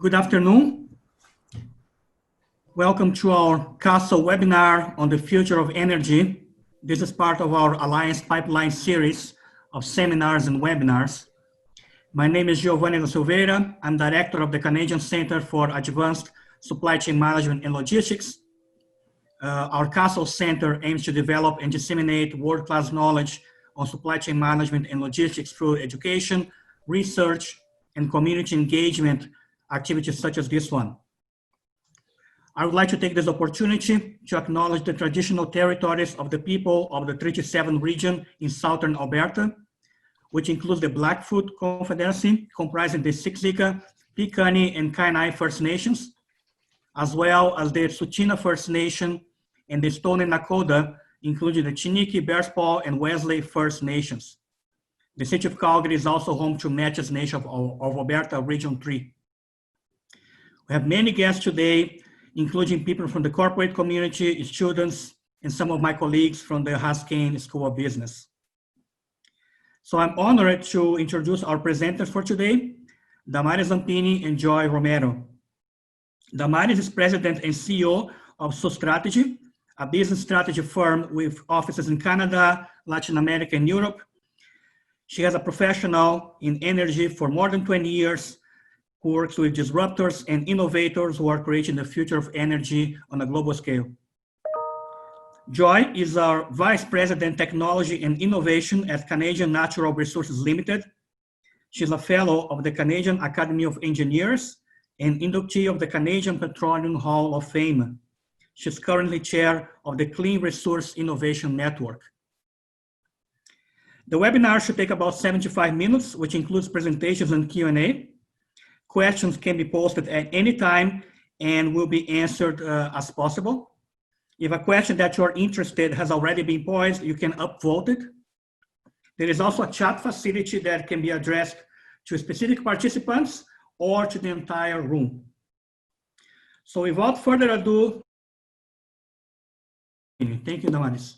Good afternoon. Welcome to our CASO webinar on the future of energy. This is part of our Alliance Pipeline series of seminars and webinars. My name is Giovanni da Silveira. I'm director of the Canadian Center for Advanced Supply Chain Management and Logistics. Our CASO Center aims to develop and disseminate world-class knowledge on supply chain management and logistics through education, research, and community engagement activities such as this one. I would like to take this opportunity to acknowledge the traditional territories of the people of the Treaty 7 region in southern Alberta, which includes the Blackfoot Confederacy, comprising the Siksika, Piikani, and Kainai First Nations, as well as the Tsuut'ina First Nation and the Stoney Nakoda, including the Chiniki, Bearspaw, and Wesley First Nations. The city of Calgary is also home to Métis Nation of Alberta, Region 3. We have many guests today, including people from the corporate community, students, and some of my colleagues from the Haskell School of Business. So I'm honored to introduce our presenters for today, Damaris Zampini and Joy Romero. Damaris is president and CEO of SoStrategy, a business strategy firm with offices in Canada, Latin America, and Europe. She has a professional in energy for more than 20 years, who works with disruptors and innovators who are creating the future of energy on a global scale. Joy is our Vice President, Technology and Innovation at Canadian Natural Resources Limited. She's a fellow of the Canadian Academy of Engineers and inductee of the Canadian Petroleum Hall of Fame. She's currently chair of the Clean Resource Innovation Network. The webinar should take about 75 minutes, which includes presentations and Q&A. Questions can be posted at any time and will be answered as possible. If a question that you're interested has already been posed, you can upvote it. There is also a chat facility that can be addressed to specific participants or to the entire room. So without further ado, thank you, Damaris.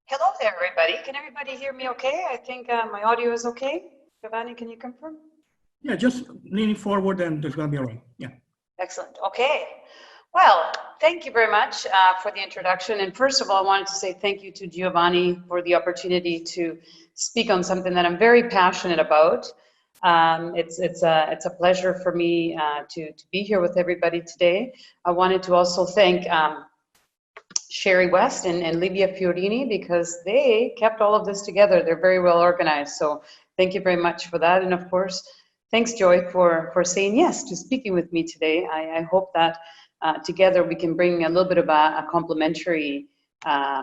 Hello there, everybody. Can everybody hear me okay? I think my audio is okay. Giovanni, can you confirm? Yeah, just leaning forward and it's going to be all right. Yeah. Excellent. Okay. Well, thank you very much for the introduction. And first of all, I wanted to say thank you to Giovanni for the opportunity to speak on something that I'm very passionate about. It's a pleasure for me to be here with everybody today. I wanted to also thank Sherry West and Livia Fiorini, because they kept all of this together. They're very well organized. So thank you very much for that. And of course, thanks, Joy, for saying yes to speaking with me today. I hope that together we can bring a little bit of a complementary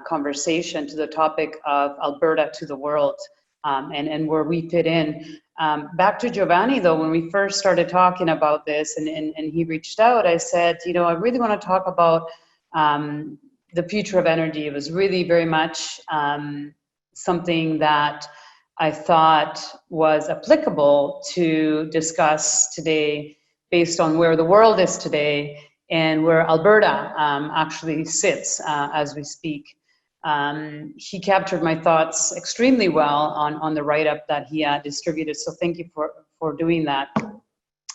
conversation to the topic of Alberta to the world and where we fit in. Back to Giovanni, though, when we first started talking about this and he reached out, I said, you know, I really want to talk about the future of energy. It was really very much something that I thought was applicable to discuss today based on where the world is today and where Alberta actually sits as we speak. He captured my thoughts extremely well on the write-up that he distributed, so thank you for doing that.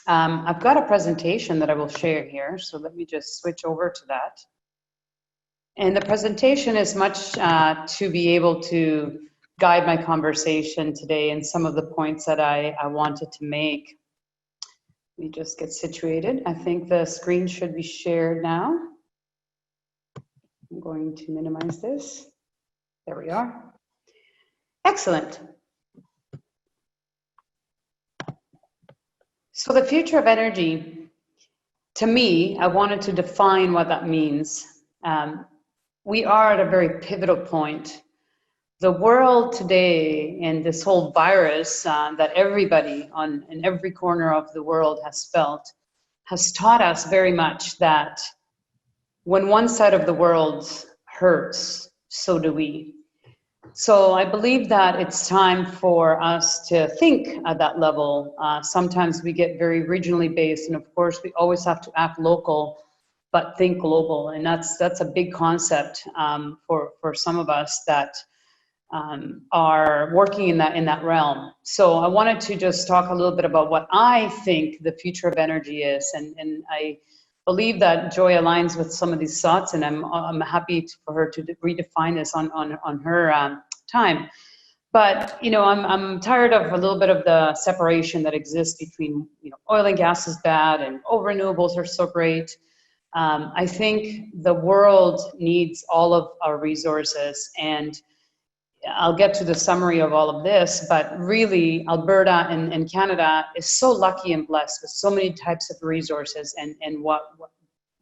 I've got a presentation that I will share here, so let me just switch over to that. And the presentation is much to be able to guide my conversation today and some of the points that I wanted to make. Let me just get situated. I think the screen should be shared now. I'm going to minimize this. There we are. Excellent. So the future of energy, to me, I wanted to define what that means. We are at a very pivotal point. The world today and this whole virus that everybody in every corner of the world has felt has taught us very much that when one side of the world hurts, so do we. So I believe that it's time for us to think at that level. Sometimes we get very regionally based, and of course we always have to act local, but think global. And that's a big concept for some of us that are working in that realm. So I wanted to just talk a little bit about what I think the future of energy is, and I believe that Joy aligns with some of these thoughts, and I'm happy for her to redefine this on her time. But I'm tired of a little bit of the separation that exists between oil and gas is bad and renewables are so great. I think the world needs all of our resources, and I'll get to the summary of all of this, but really Alberta and Canada is so lucky and blessed with so many types of resources, and what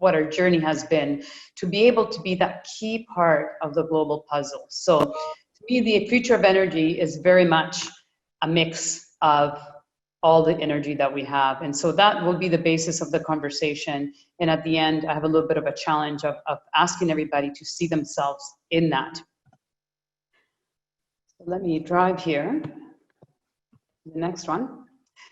our journey has been to be able to be that key part of the global puzzle. So to me, the future of energy is very much a mix of all the energy that we have. And so that will be the basis of the conversation. And at the end, I have a little bit of a challenge of asking everybody to see themselves in that. Let me drive here. The next one.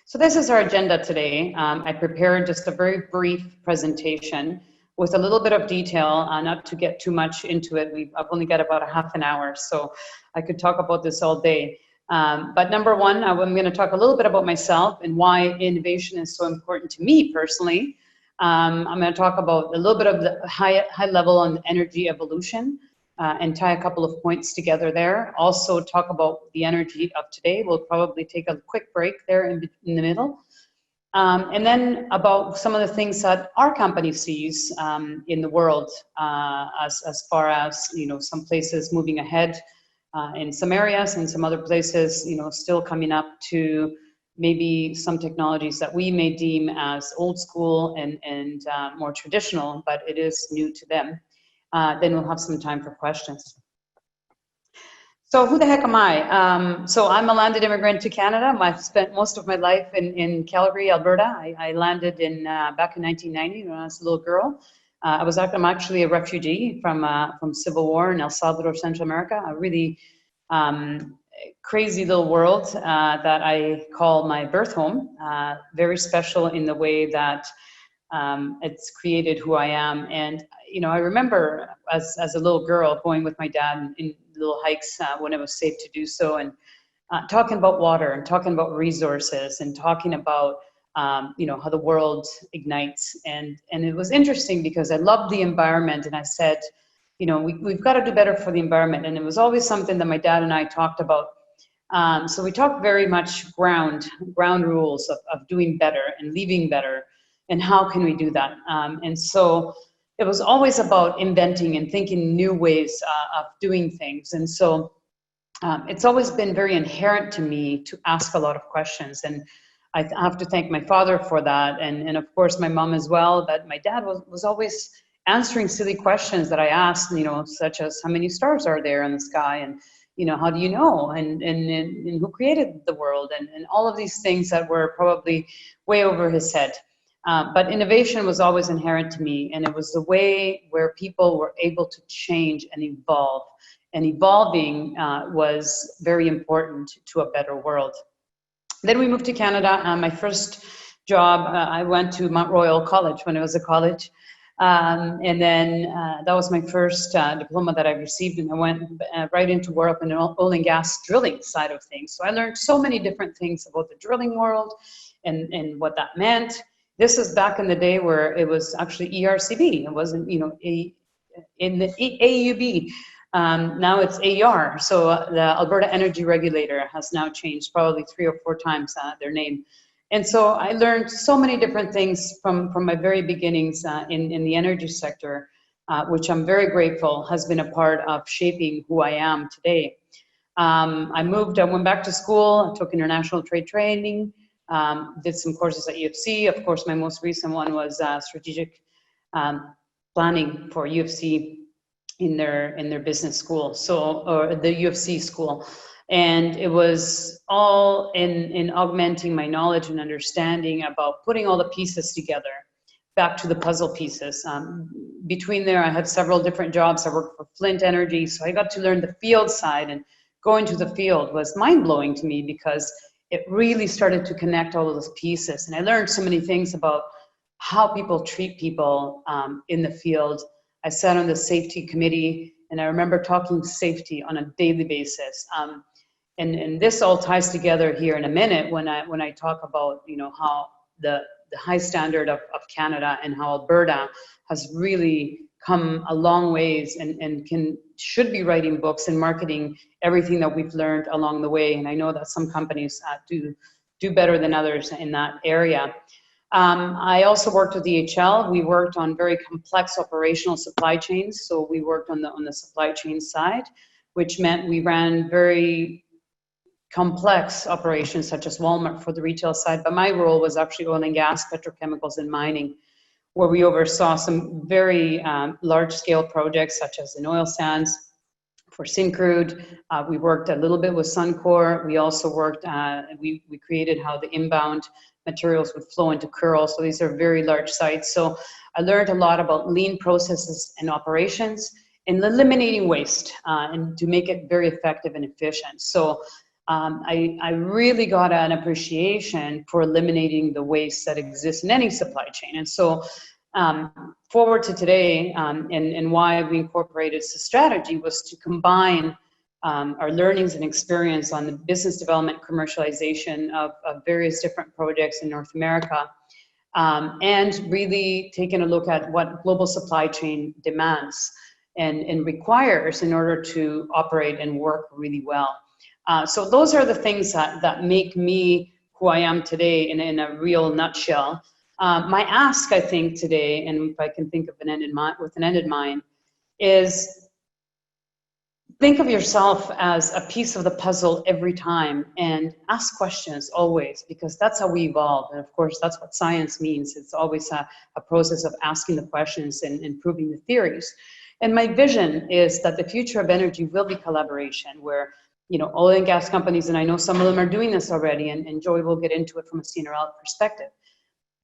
So this is our agenda today. I prepared just a very brief presentation with a little bit of detail, not to get too much into it. I've only got about a half an hour, so I could talk about this all day. But number one, I'm going to talk a little bit about myself and why innovation is so important to me personally. I'm going to talk about a little bit of the high level on energy evolution. And tie a couple of points together there. Also talk about the energy of today. We'll probably take a quick break there in the middle. And then about some of the things that our company sees in the world as far as, some places moving ahead in some areas, and some other places, still coming up to maybe some technologies that we may deem as old school and more traditional, but it is new to them. Then we'll have some time for questions. So who the heck am I? So I'm a landed immigrant to Canada. I've spent most of my life in Calgary, Alberta. I landed back in 1990 when I was a little girl. I'm actually a refugee from civil war in El Salvador, Central America. A really crazy little world that I call my birth home. Very special in the way that it's created who I am. And I remember as a little girl going with my dad in little hikes when it was safe to do so, and talking about water and talking about resources and talking about how the world ignites. And it was interesting because I loved the environment, and I said, we've got to do better for the environment. And it was always something that my dad and I talked about. So we talked very much ground rules of doing better and leaving better, and how can we do that. And so it was always about inventing and thinking new ways of doing things. And so it's always been very inherent to me to ask a lot of questions. And I have to thank my father for that. And of course, my mom as well. But my dad was always answering silly questions that I asked, such as how many stars are there in the sky? And, how do you know? And who created the world? And all of these things that were probably way over his head. But innovation was always inherent to me, and it was the way where people were able to change and evolve. And evolving was very important to a better world. Then we moved to Canada. My first job, I went to Mount Royal College when I was at college. And then that was my first diploma that I received, and I went right into work in the oil and gas drilling side of things. So I learned so many different things about the drilling world and what that meant. This is back in the day where it was actually ERCB. It wasn't, in the AUB. Now it's AER. So the Alberta Energy Regulator has now changed probably 3 or 4 times their name. And so I learned so many different things from my very beginnings in the energy sector, which I'm very grateful has been a part of shaping who I am today. I went back to school, I took international trade training, did some courses at UFC. Of course, my most recent one was strategic planning for UFC in their business school, or the UFC school. And it was all in augmenting my knowledge and understanding about putting all the pieces together, back to the puzzle pieces. Between there, I had several different jobs. I worked for Flint Energy, so I got to learn the field side, and going to the field was mind-blowing to me because it really started to connect all of those pieces. And I learned so many things about how people treat people in the field. I sat on the safety committee And I remember talking safety on a daily basis. And this all ties together here in a minute when I talk about, you know, how the high standard of Canada and how Alberta has really come a long ways and should be writing books and marketing everything that we've learned along the way. And I know that some companies do better than others in that area. I also worked with DHL. We worked on very complex operational supply chains. So we worked on the supply chain side, which meant we ran very complex operations such as Walmart for the retail side. But my role was actually oil and gas, petrochemicals, and mining, where we oversaw some very large-scale projects such as in oil sands for Syncrude. We worked a little bit with Suncor. We also worked, we created how the inbound materials would flow into Curl. So these are very large sites. So I learned a lot about lean processes and operations and eliminating waste and to make it very effective and efficient. So I really got an appreciation for eliminating the waste that exists in any supply chain. And so forward to today, and why we incorporated the strategy was to combine our learnings and experience on the business development, commercialization of various different projects in North America, and really taking a look at what global supply chain demands and requires in order to operate and work really well. So those are the things that make me who I am today in a real nutshell. My ask, I think, today, and if I can think of an end in mind, is think of yourself as a piece of the puzzle every time and ask questions always, because that's how we evolve. And of course, that's what science means. It's always a process of asking the questions and proving the theories. And my vision is that the future of energy will be collaboration, where, you know, oil and gas companies, and I know some of them are doing this already, and Joy will get into it from a CNRL perspective,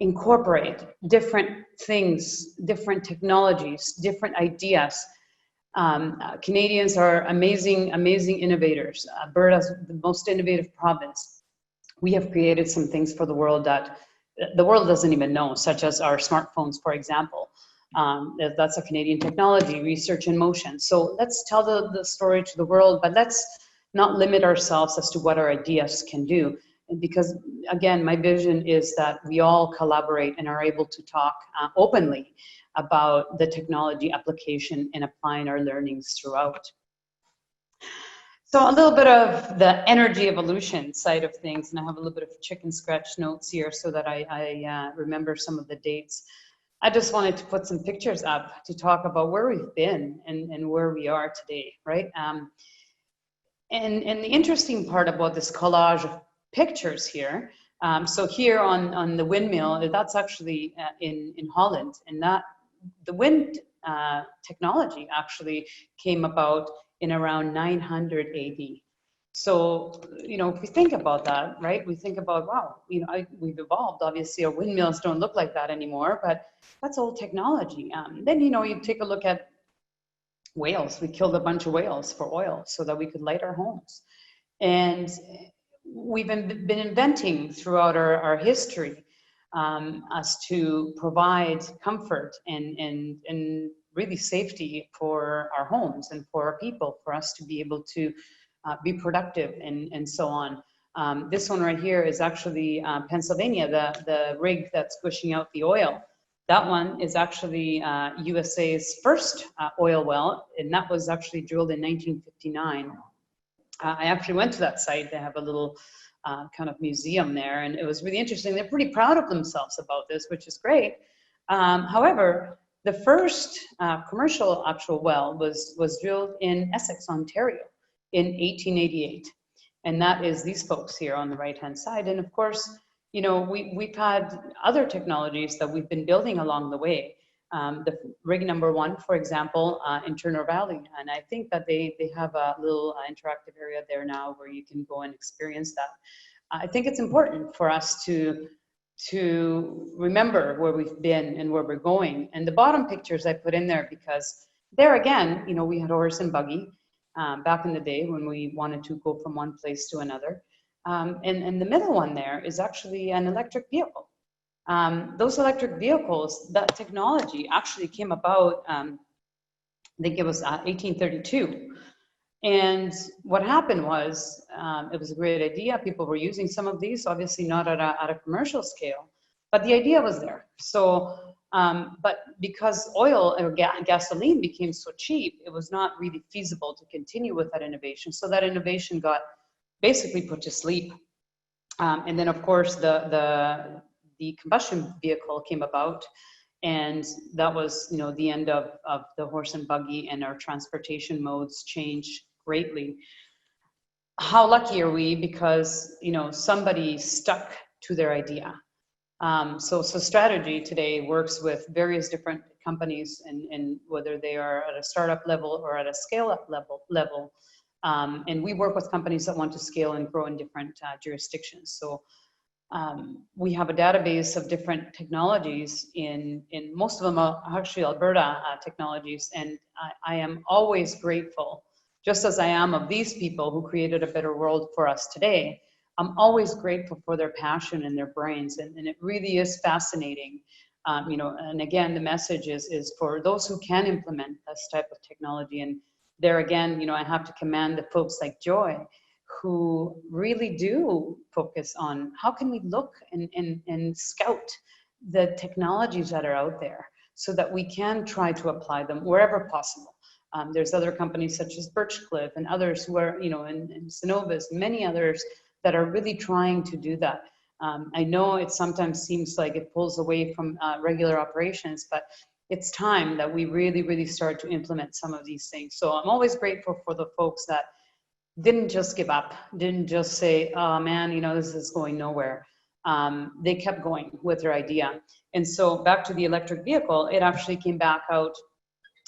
incorporate different things, different technologies, different ideas. Canadians are amazing, amazing innovators. Alberta is the most innovative province. We have created some things for the world that the world doesn't even know, such as our smartphones, for example. That's a Canadian technology, research in motion. So let's tell the story to the world, but let's not limit ourselves as to what our ideas can do. Because again, my vision is that we all collaborate and are able to talk openly about the technology application and applying our learnings throughout. So a little bit of the energy evolution side of things, and I have a little bit of chicken scratch notes here so that I remember some of the dates. I just wanted to put some pictures up to talk about where we've been and where we are today, right? And the interesting part about this collage of pictures here, so here on the windmill, that's actually in Holland, and that the wind technology actually came about in around 900 AD. So, you know, if we think about that, right, we think about, wow, you know, we've evolved. Obviously, our windmills don't look like that anymore, but that's old technology. Then, you know, you take a look at whales. We killed a bunch of whales for oil so that we could light our homes. And we've been inventing throughout our history as to provide comfort and really safety for our homes and for our people, for us to be able to be productive and so on. This one right here is actually Pennsylvania, the rig that's pushing out the oil. That one is actually USA's first oil well, and that was actually drilled in 1959. I actually went to that site. They have a little kind of museum there, and it was really interesting. They're pretty proud of themselves about this, which is great. However, the first commercial actual well was drilled in Essex, Ontario in 1888. And that is these folks here on the right-hand side. And of course, you know, we've had other technologies that we've been building along the way. The rig number 1, for example, in Turner Valley. And I think that they have a little interactive area there now where you can go and experience that. I think it's important for us to remember where we've been and where we're going. And the bottom pictures I put in there because there again, you know, we had horse and buggy back in the day when we wanted to go from one place to another. And the middle one there is actually an electric vehicle. Those electric vehicles, that technology actually came about think it was 1832. And what happened was, it was a great idea. People were using some of these, obviously not at a commercial scale, but the idea was there. So, but because oil or gasoline became so cheap, it was not really feasible to continue with that innovation. So that innovation got basically put to sleep. And then, of course, the combustion vehicle came about, and that was, you know, the end of the horse and buggy, and our transportation modes changed greatly. How lucky are we? Because, you know, somebody stuck to their idea. So strategy today works with various different companies, and whether they are at a startup level or at a scale-up level. And we work with companies that want to scale and grow in different jurisdictions. So we have a database of different technologies in most of them are actually Alberta technologies. And I am always grateful, just as I am of these people who created a better world for us today. I'm always grateful for their passion and their brains. And it really is fascinating. You know, and again, the message is for those who can implement this type of technology. And there again, you know, I have to commend the folks like Joy, who really do focus on how can we look and scout the technologies that are out there so that we can try to apply them wherever possible. There's other companies such as Birchcliff and others who are, you know, and Synovus, many others that are really trying to do that. I know it sometimes seems like it pulls away from regular operations, but it's time that we really, really start to implement some of these things. So I'm always grateful for the folks that didn't just give up, didn't just say, oh man, you know, this is going nowhere. They kept going with their idea. And so back to the electric vehicle, it actually came back out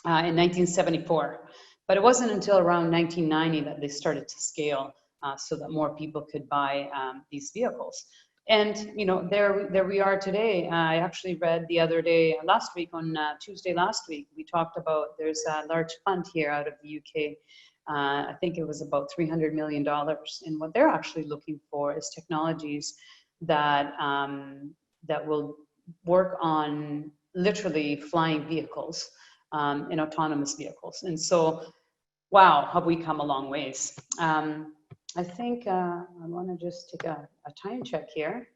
in 1974. But it wasn't until around 1990 that they started to scale so that more people could buy these vehicles. And, you know, there we are today. I actually read the other day, last week, on Tuesday last week, we talked about, there's a large fund here out of the UK. I think it was about $300 million. And what they're actually looking for is technologies that, that will work on literally flying vehicles and autonomous vehicles. And so, wow, have we come a long ways. I think I want to just take a time check here.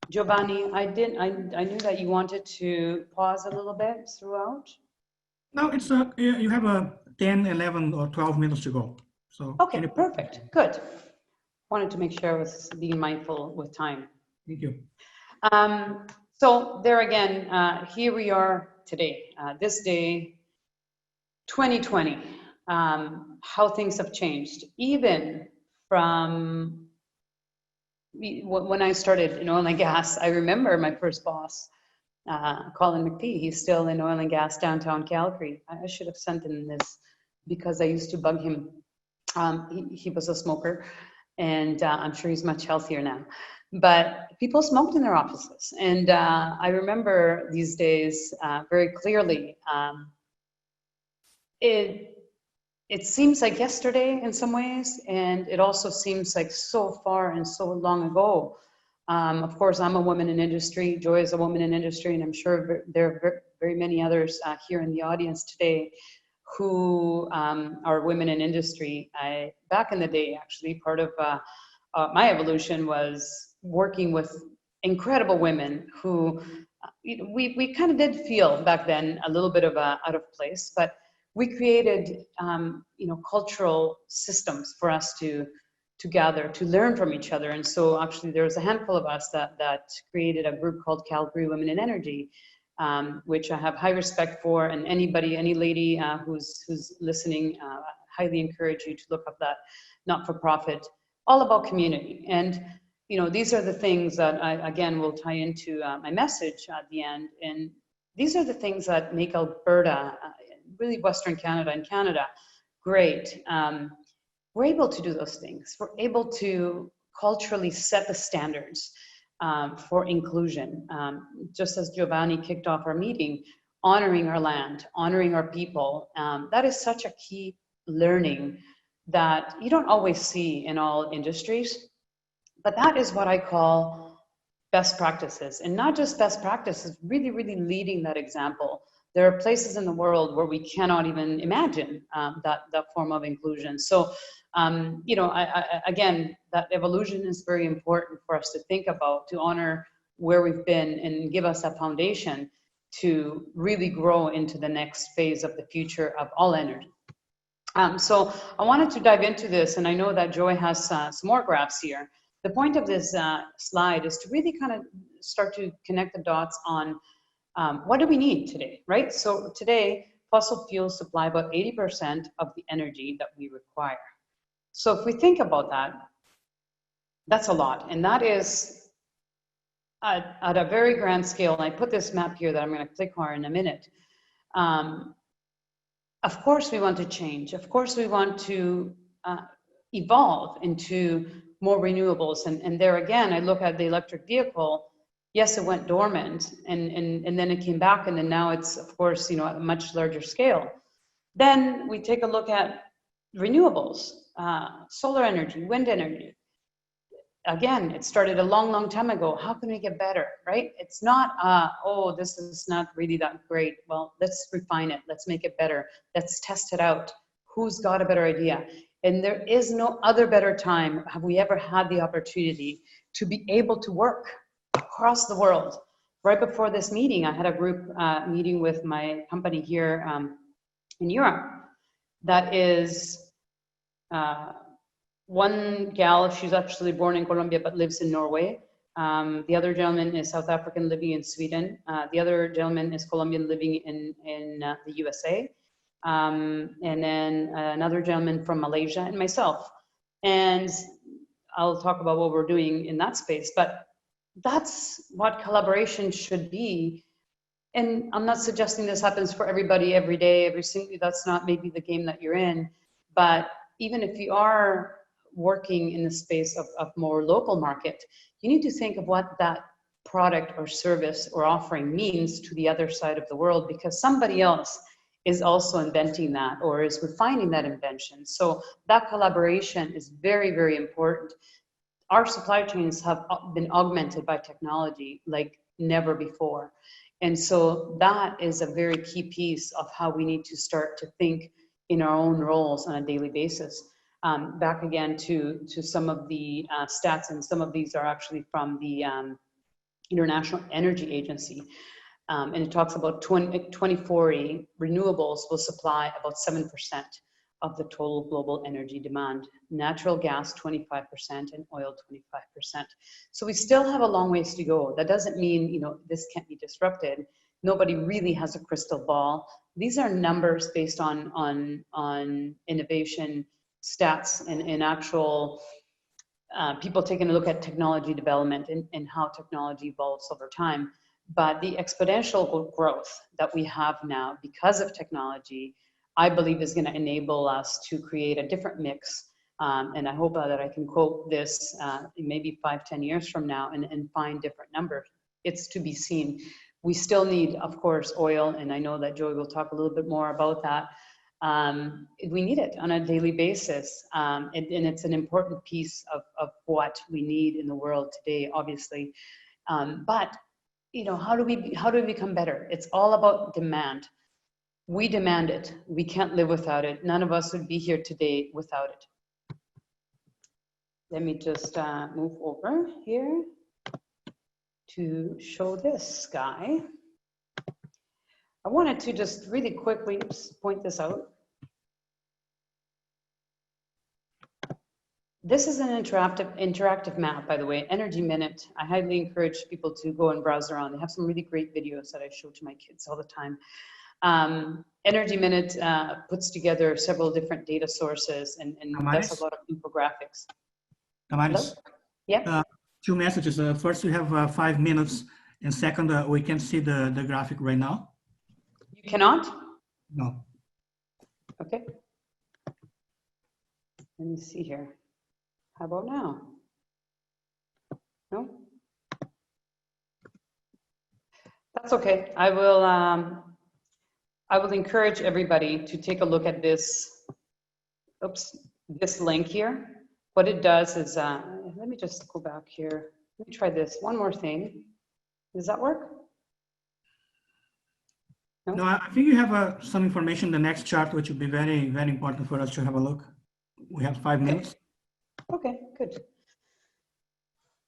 Giovanni, I knew that you wanted to pause a little bit throughout. No, it's you have a 10, 11, or 12 minutes to go. So okay, perfect, good. Wanted to make sure I was being mindful with time. Thank you. So there again, here we are today, this day, 2020. How things have changed, even from when I started in oil and gas. I remember my first boss, Colin McPhee. He's still in oil and gas downtown Calgary. I should have sent him this because I used to bug him. He was a smoker, and I'm sure he's much healthier now. But people smoked in their offices, and I remember these days very clearly. It seems like yesterday in some ways, and it also seems like so far and so long ago. Of course, I'm a woman in industry, Joy is a woman in industry, and I'm sure there are very many others here in the audience today who are women in industry. Back in the day, actually, part of my evolution was working with incredible women who, we kind of did feel back then a little bit of out of place, but we created, cultural systems for us to gather, to learn from each other. And so actually there was a handful of us that created a group called Calgary Women in Energy, which I have high respect for. And anybody, any lady who's listening, highly encourage you to look up that not-for-profit, all about community. And, these are the things that I, again, will tie into my message at the end. And these are the things that make Alberta, really Western Canada and Canada, great. We're able to do those things. We're able to culturally set the standards for inclusion. Just as Giovanni kicked off our meeting, honoring our land, honoring our people, that is such a key learning that you don't always see in all industries, but that is what I call best practices. And not just best practices, really, really leading that example there are places in the world where we cannot even imagine that form of inclusion. So, you know, again, that evolution is very important for us to think about, to honor where we've been and give us a foundation to really grow into the next phase of the future of all energy. So I wanted to dive into this, and I know that Joy has some more graphs here. The point of this slide is to really kind of start to connect the dots on what do we need today, right? So today, fossil fuels supply about 80% of the energy that we require. So if we think about that, that's a lot, and that is at a very grand scale. And I put this map here that I'm going to click on in a minute. Of course, we want to change. Of course, we want to evolve into more renewables. And there again, I look at the electric vehicle. Yes, it went dormant, and then it came back, and then now it's, of course, you know, at a much larger scale. Then we take a look at renewables, solar energy, wind energy. Again, it started a long, long time ago. How can we get better, right? It's not, oh, this is not really that great. Well, let's refine it. Let's make it better. Let's test it out. Who's got a better idea? And there is no other better time have we ever had the opportunity to be able to work across the world. Right before this meeting, I had a group meeting with my company here in Europe that is one gal, she's actually born in Colombia but lives in Norway. The other gentleman is South African living in Sweden. The other gentleman is Colombian living in the USA. And then another gentleman from Malaysia, and myself. And I'll talk about what we're doing in that space, but that's what collaboration should be. And I'm not suggesting this happens for everybody every day, every single, that's not maybe the game that you're in, but even if you are working in the space of more local market, you need to think of what that product or service or offering means to the other side of the world, because somebody else is also inventing that or is refining that invention. So that collaboration is very, very important. Our supply chains have been augmented by technology like never before. And so that is a very key piece of how we need to start to think in our own roles on a daily basis. Back again to some of the stats, and some of these are actually from the International Energy Agency. And it talks about 2040, renewables will supply about 7% of the total global energy demand. Natural gas, 25%, and oil, 25%. So we still have a long ways to go. That doesn't mean, you know, this can't be disrupted. Nobody really has a crystal ball. These are numbers based on innovation stats and actual people taking a look at technology development and how technology evolves over time. But the exponential growth that we have now because of technology, I believe is going to enable us to create a different mix. And I hope that I can quote this maybe 5-10 years from now and find different numbers. It's to be seen. We still need, of course, oil, and I know that Joy will talk a little bit more about that. We need it on a daily basis, and it's an important piece of what we need in the world today, obviously. But you know, how do we become better? It's all about demand. We demand it. We can't live without it. None of us would be here today without it. Let me just move over here to show this guy. I wanted to just really quickly point this out. This is an interactive map, by the way, Energy Minute. I highly encourage people to go and browse around. They have some really great videos that I show to my kids all the time. Energy Minute puts together several different data sources and does a lot of infographics. Damaris, yeah. 2 messages. First, we have 5 minutes, and second, we can see the graphic right now. You cannot? No. Okay. Let me see here. How about now? No? That's okay. I will encourage everybody to take a look at this, this link here. What it does is, let me just go back here. Let me try this. One more thing. Does that work? No? No, I think you have some information in the next chart, which would be very, very important for us to have a look. We have 5 Okay. minutes. Okay, good.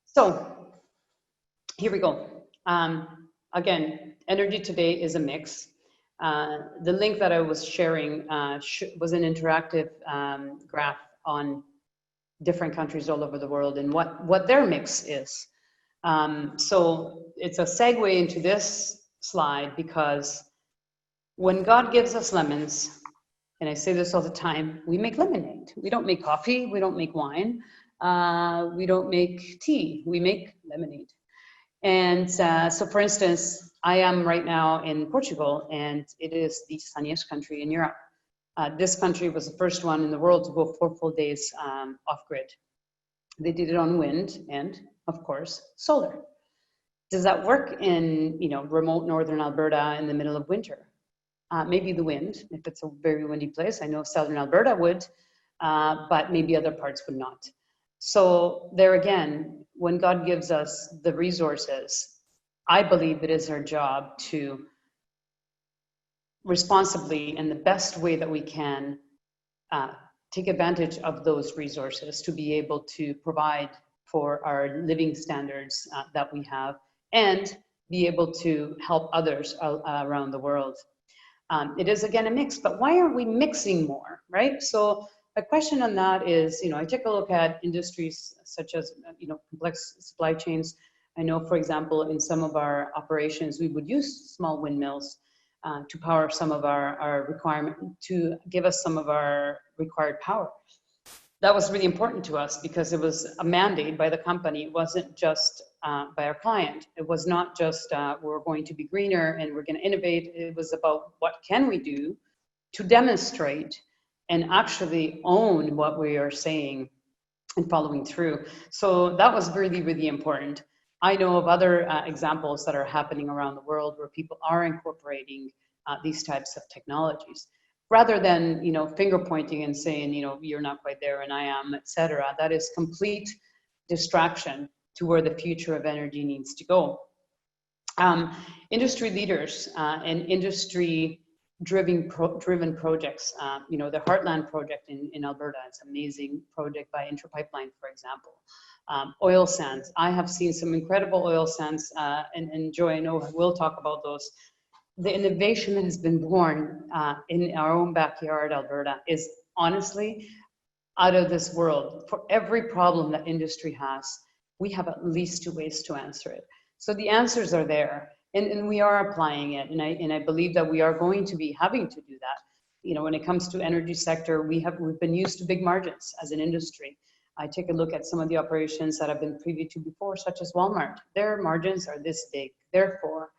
So here we go. Again, energy today is a mix. The link that I was sharing was an interactive graph on different countries all over the world and what their mix is. So it's a segue into this slide because when God gives us lemons, and I say this all the time, we make lemonade. We don't make coffee, we don't make wine, we don't make tea, we make lemonade. And so for instance, I am right now in Portugal, and it is the sunniest country in Europe. This country was the first one in the world to go 4 full days off grid. They did it on wind and, of course, solar. Does that work in, remote northern Alberta in the middle of winter? Maybe the wind, if it's a very windy place. I know southern Alberta would, but maybe other parts would not. So there again, when God gives us the resources, I believe it is our job to responsibly, in the best way that we can, take advantage of those resources to be able to provide for our living standards that we have and be able to help others around the world. It is again a mix, but why aren't we mixing more, right? So a question on that is, I take a look at industries such as, complex supply chains. I know, for example, in some of our operations, we would use small windmills to power some of our requirement, to give us some of our required power. That was really important to us because it was a mandate by the company. It wasn't just by our client. It was not just we're going to be greener and we're going to innovate. It was about what can we do to demonstrate and actually own what we are saying and following through. So that was really, really important. I know of other examples that are happening around the world where people are incorporating these types of technologies. Rather than, finger pointing and saying, you're not quite there and I am, etc. That is complete distraction to where the future of energy needs to go. Industry leaders and industry-driven projects, the Heartland project in Alberta, it's an amazing project by Intra Pipeline, for example. Oil sands, I have seen some incredible oil sands, and Joy, I know we'll talk about those. The innovation that has been born in our own backyard, Alberta, is honestly out of this world. For every problem that industry has, we have at least 2 ways to answer it. So the answers are there, and we are applying it, and I believe that we are going to be having to do that. When it comes to energy sector, we've been used to big margins as an industry. I take a look at some of the operations that I've been privy to before, such as Walmart. Their margins are this big. Therefore,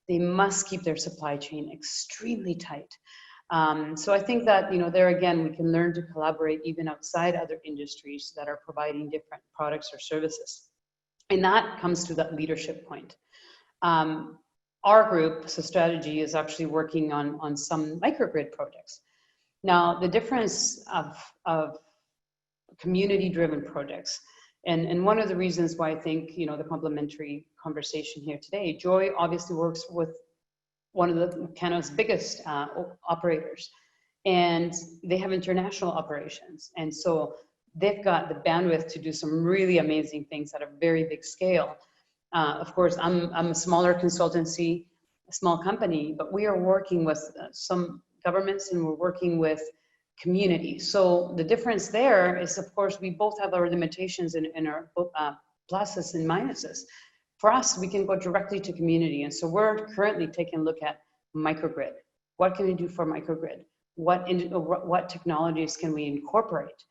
they must keep their supply chain extremely tight. So I think that, there again, we can learn to collaborate even outside other industries that are providing different products or services. And that comes to that leadership point. Our group, so Strategy, is actually working on some microgrid projects. Now, the difference of community-driven projects, and one of the reasons why I think, the complementary conversation here today, Joy obviously works with one of the Canada's biggest operators, and they have international operations. And so they've got the bandwidth to do some really amazing things at a very big scale. Of course, I'm a smaller consultancy, a small company, but we are working with some governments and we're working with community. So the difference there is, of course, we both have our limitations and our pluses and minuses. For us, we can go directly to community. And so we're currently taking a look at microgrid. What can we do for microgrid? What technologies can we incorporate?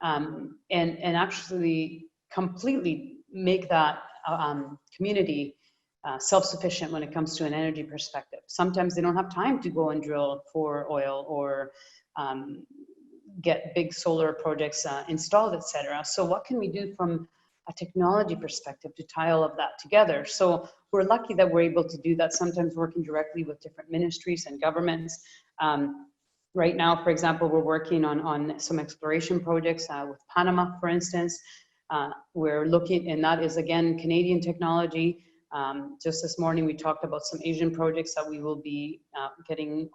And actually completely make that community self-sufficient when it comes to an energy perspective. Sometimes they don't have time to go and drill for oil or get big solar projects installed, etc. So what can we do from a technology perspective to tie all of that together? So we're lucky that we're able to do that, sometimes working directly with different ministries and governments. Right now, for example, we're working on some exploration projects with Panama, for instance. We're looking, and that is again Canadian technology, Just this morning, we talked about some Asian projects that we will be getting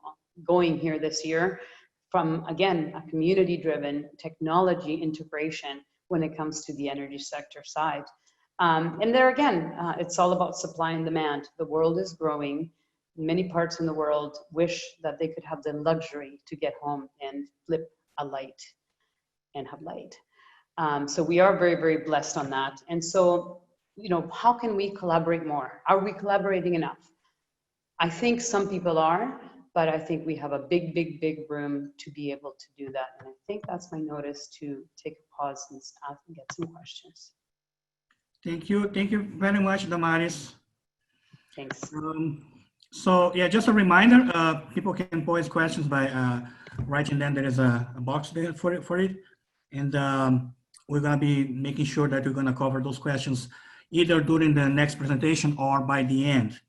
going here this year from, again, a community-driven technology integration when it comes to the energy sector side. And there again, it's all about supply and demand. The world is growing. Many parts in the world wish that they could have the luxury to get home and flip a light and have light. So we are very, very blessed on that. And so, you know, how can we collaborate more? Are we collaborating enough? I think some people are, but I think we have a big, big, big room to be able to do that. And I think that's my notice to take a pause and get some questions. Thank you. Thank you very much, Damaris. Thanks. So yeah, just a reminder, people can pose questions by writing them. There is a box there for it. And we're gonna be making sure that we're gonna cover those questions either during the next presentation or by the end.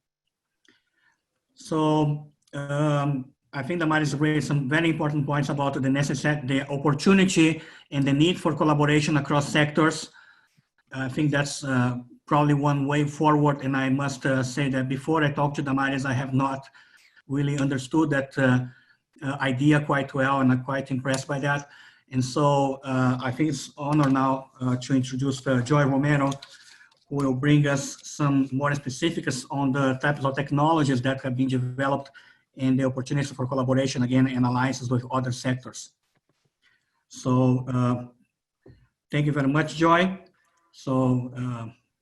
So I think Damaris raised some very important points about the opportunity and the need for collaboration across sectors. I think that's probably one way forward. And I must say that before I talked to Damaris, I have not really understood that idea quite well, and I'm quite impressed by that. And so I think it's an honor now to introduce Joy Romero, who will bring us some more specifics on the types of technologies that have been developed and the opportunities for collaboration, again, and alliances with other sectors. So thank you very much, Joy. So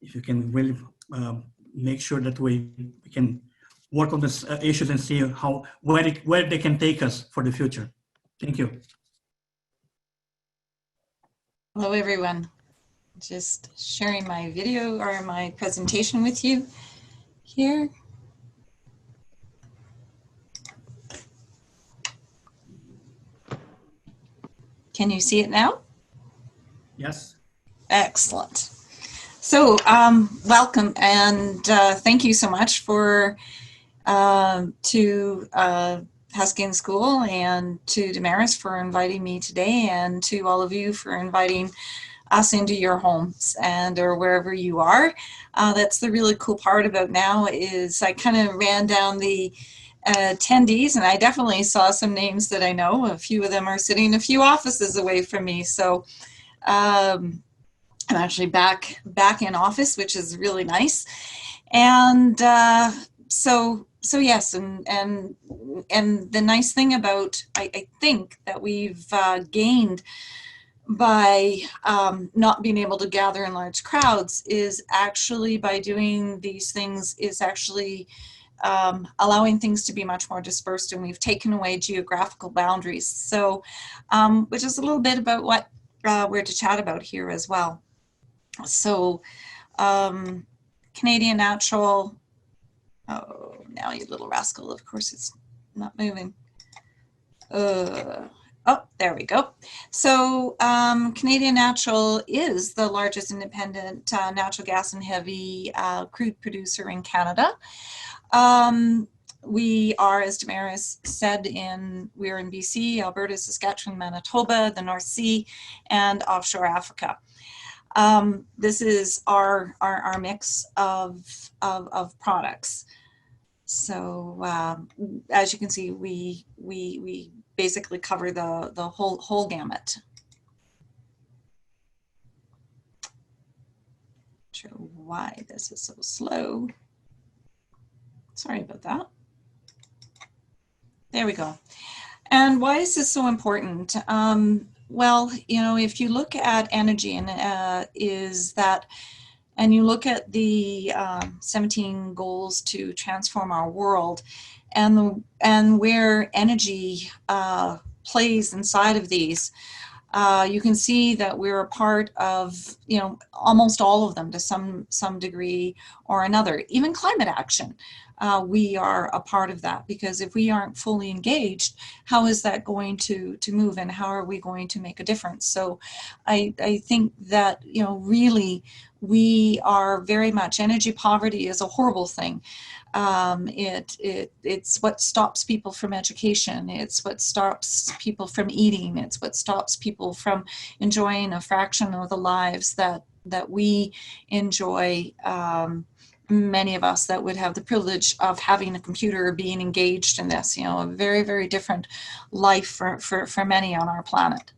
if you can really make sure that we can work on these issues and see where they can take us for the future. Thank you. Hello, everyone. Just sharing my video or my presentation with you here. Can you see it now? Yes. Excellent. So welcome, and thank you so much to Huskin School and to Damaris for inviting me today, and to all of you for inviting us into your homes and or wherever you are. That's the really cool part about now is I kind of ran down the attendees, and I definitely saw some names that I know. A few of them are sitting a few offices away from me. So I'm actually back in office, which is really nice. And so yes, and the nice thing about I think that we've gained by not being able to gather in large crowds is actually by doing these things is actually allowing things to be much more dispersed, and we've taken away geographical boundaries. So which is a little bit about what we're to chat about here as well. So Canadian Natural, oh, now you little rascal, of course it's not moving. Oh, there we go. So Canadian Natural is the largest independent natural gas and heavy crude producer in Canada. We are, as Damaris said, we're in BC, Alberta, Saskatchewan, Manitoba, the North Sea, and offshore Africa. This is our mix of products. So as you can see, we basically cover the whole gamut. Not sure why this is so slow. Sorry about that. There we go. And why is this so important? Well, you know, if you look at energy and and you look at the 17 goals to transform our world, and where energy plays inside of these, you can see that we're a part of, you know, almost all of them to some degree or another. Even climate action, we are a part of that, because if we aren't fully engaged, how is that going to move, and how are we going to make a difference? So I think that, you know, really we are very much, energy poverty is a horrible thing. It's what stops people from education. It's what stops people from eating. It's what stops people from enjoying a fraction of the lives that we enjoy many of us that would have the privilege of having a computer, being engaged in this, a very, very different life for many on our planet.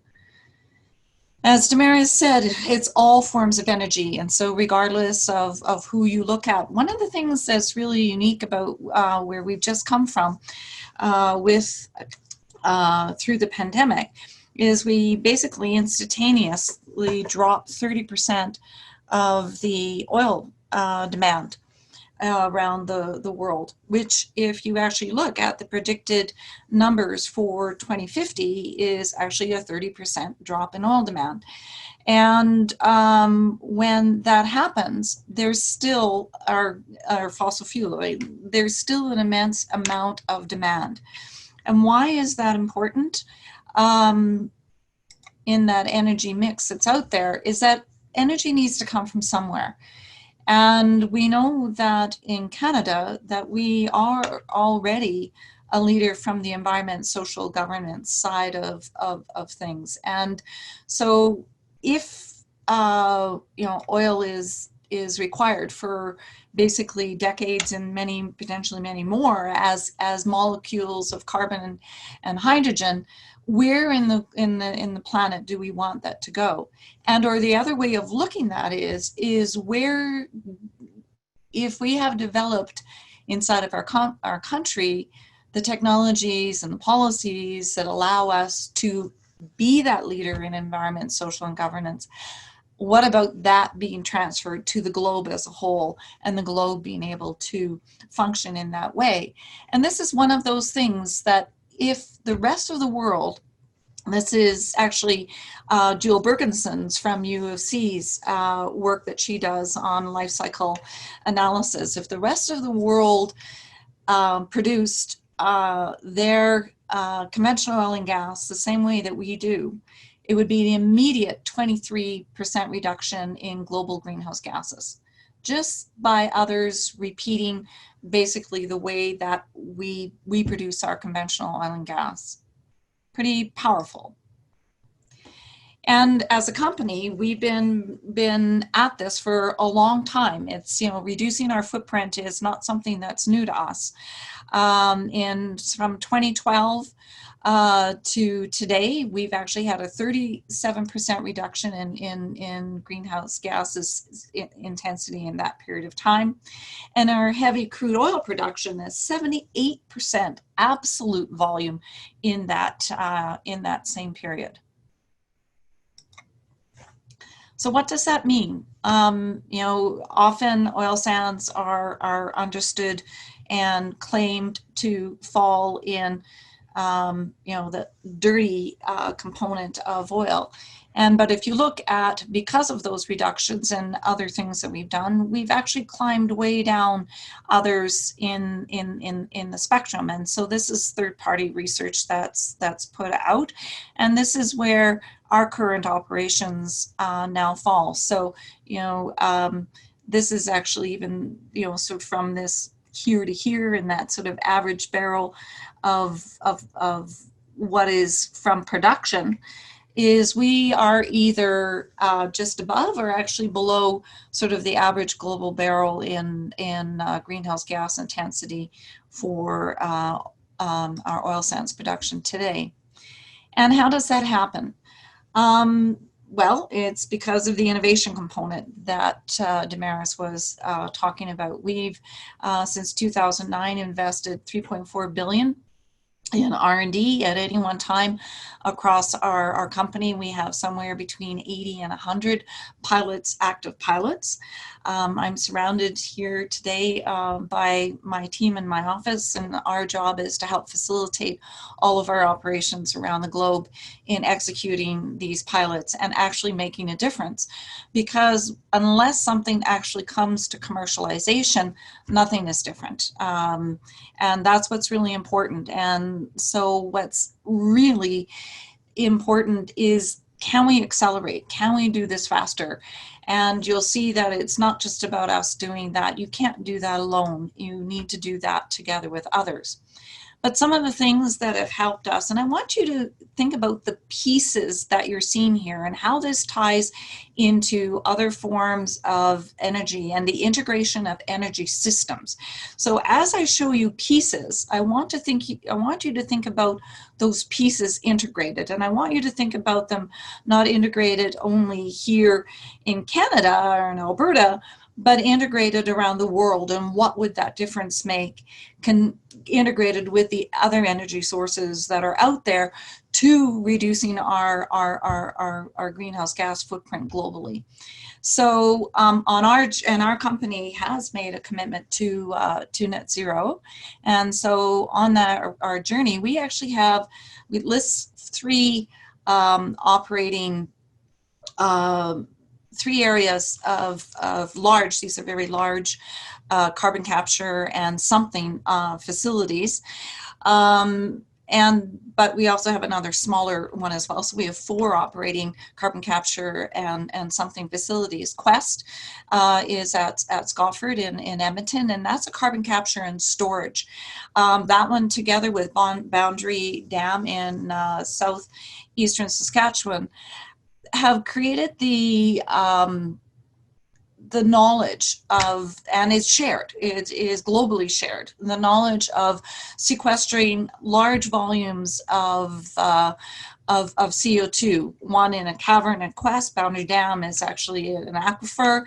As Damaris said, it's all forms of energy, and so regardless of who you look at, one of the things that's really unique about where we've just come from through the pandemic is we basically instantaneously dropped 30% of the oil demand around the world, which if you actually look at the predicted numbers for 2050 is actually a 30% drop in oil demand. And when that happens, there's still our fossil fuel, right? There's still an immense amount of demand. And why is that important in that energy mix that's out there is that energy needs to come from somewhere. And we know that in Canada that we are already a leader from the environment, social governance side of things. And so if oil is required for basically decades and potentially many more as molecules of carbon and hydrogen, where in the planet do we want that to go? And or the other way of looking at it is where, if we have developed inside of our country the technologies and the policies that allow us to be that leader in environment, social, and governance, what about that being transferred to the globe as a whole and the globe being able to function in that way? And this is one of those things that if the rest of the world, this is actually Jewel Bergenson's from U of C's work that she does on life cycle analysis. If the rest of the world produced their conventional oil and gas the same way that we do, it would be an immediate 23% reduction in global greenhouse gases, just by others repeating basically the way that we produce our conventional oil and gas. Pretty powerful. And as a company, we've been at this for a long time. It's, reducing our footprint is not something that's new to us. And from 2012 to today, we've actually had a 37% reduction in greenhouse gases intensity in that period of time. And our heavy crude oil production is 78% absolute volume in that same period. So what does that mean? Often oil sands are understood and claimed to fall in, the dirty component of oil. But if you look at, because of those reductions and other things that we've done, we've actually climbed way down others in the spectrum. And so this is third-party research that's put out. And this is where our current operations now fall. So, this is actually even, sort of from this here to here in that sort of average barrel of what is from production, is we are either just above or actually below sort of the average global barrel in greenhouse gas intensity for our oil sands production today. And how does that happen? Well, it's because of the innovation component that Damaris was talking about. We've, since 2009, invested $3.4 billion in R&D at any one time across our company. We have somewhere between 80 and 100 pilots, active pilots. I'm surrounded here today by my team in my office, and our job is to help facilitate all of our operations around the globe in executing these pilots and actually making a difference. Because unless something actually comes to commercialization, nothing is different. And that's what's really important. And so what's really important is, can we accelerate? Can we do this faster? And you'll see that it's not just about us doing that. You can't do that alone. You need to do that together with others. But some of the things that have helped us, and I want you to think about the pieces that you're seeing here and how this ties into other forms of energy and the integration of energy systems. So as I show you pieces, I want you to think about those pieces integrated, and I want you to think about them not integrated only here in Canada or in Alberta, but integrated around the world, and what would that difference make integrated with the other energy sources that are out there to reducing our greenhouse gas footprint globally. So our company has made a commitment to net zero, and so on our journey, we list three operating three areas of large, these are very large carbon capture and something facilities. But we also have another smaller one as well. So we have 4 operating carbon capture and something facilities. Quest is at Scotford in Edmonton, and that's a carbon capture and storage. That one, together with Boundary Dam in southeastern Saskatchewan, have created the knowledge of, and it's shared, it is globally shared, the knowledge of sequestering large volumes of CO2, one in a cavern at Quest. Boundary Dam is actually an aquifer.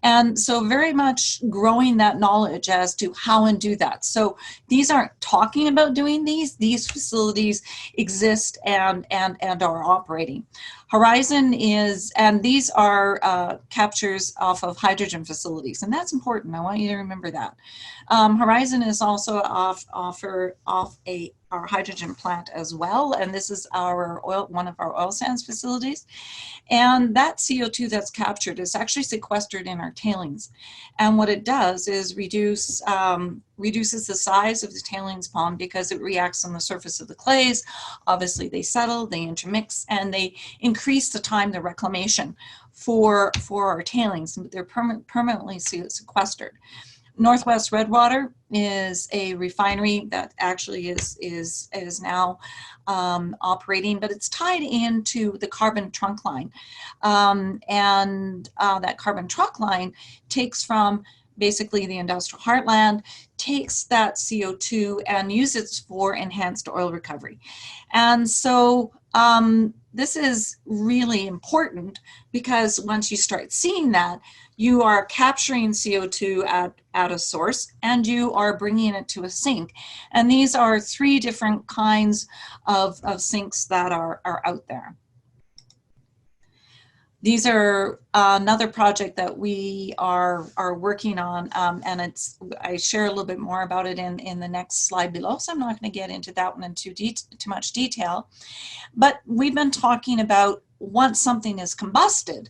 And so very much growing that knowledge as to how and do that. So these aren't talking about doing these facilities exist and are operating. Horizon is, and these are captures off of hydrogen facilities, and that's important. I want you to remember that. Horizon is also off our hydrogen plant as well, and this is one of our oil sands facilities. And that CO2 that's captured is actually sequestered in our tailings. And what it does is reduces the size of the tailings pond because it reacts on the surface of the clays. Obviously they settle, they intermix, and they increase the time, the reclamation for our tailings. They're permanently sequestered. Northwest Redwater is a refinery that actually is now operating, but it's tied into the carbon trunk line. That carbon trunk line takes from basically the industrial heartland, takes that CO2 and uses it for enhanced oil recovery. And so this is really important because once you start seeing that, you are capturing CO2 at a source and you are bringing it to a sink. And these are 3 different kinds of sinks that are out there. These are another project that we are working on, and I share a little bit more about it in the next slide below, so I'm not going to get into that one in too much detail. But we've been talking about once something is combusted,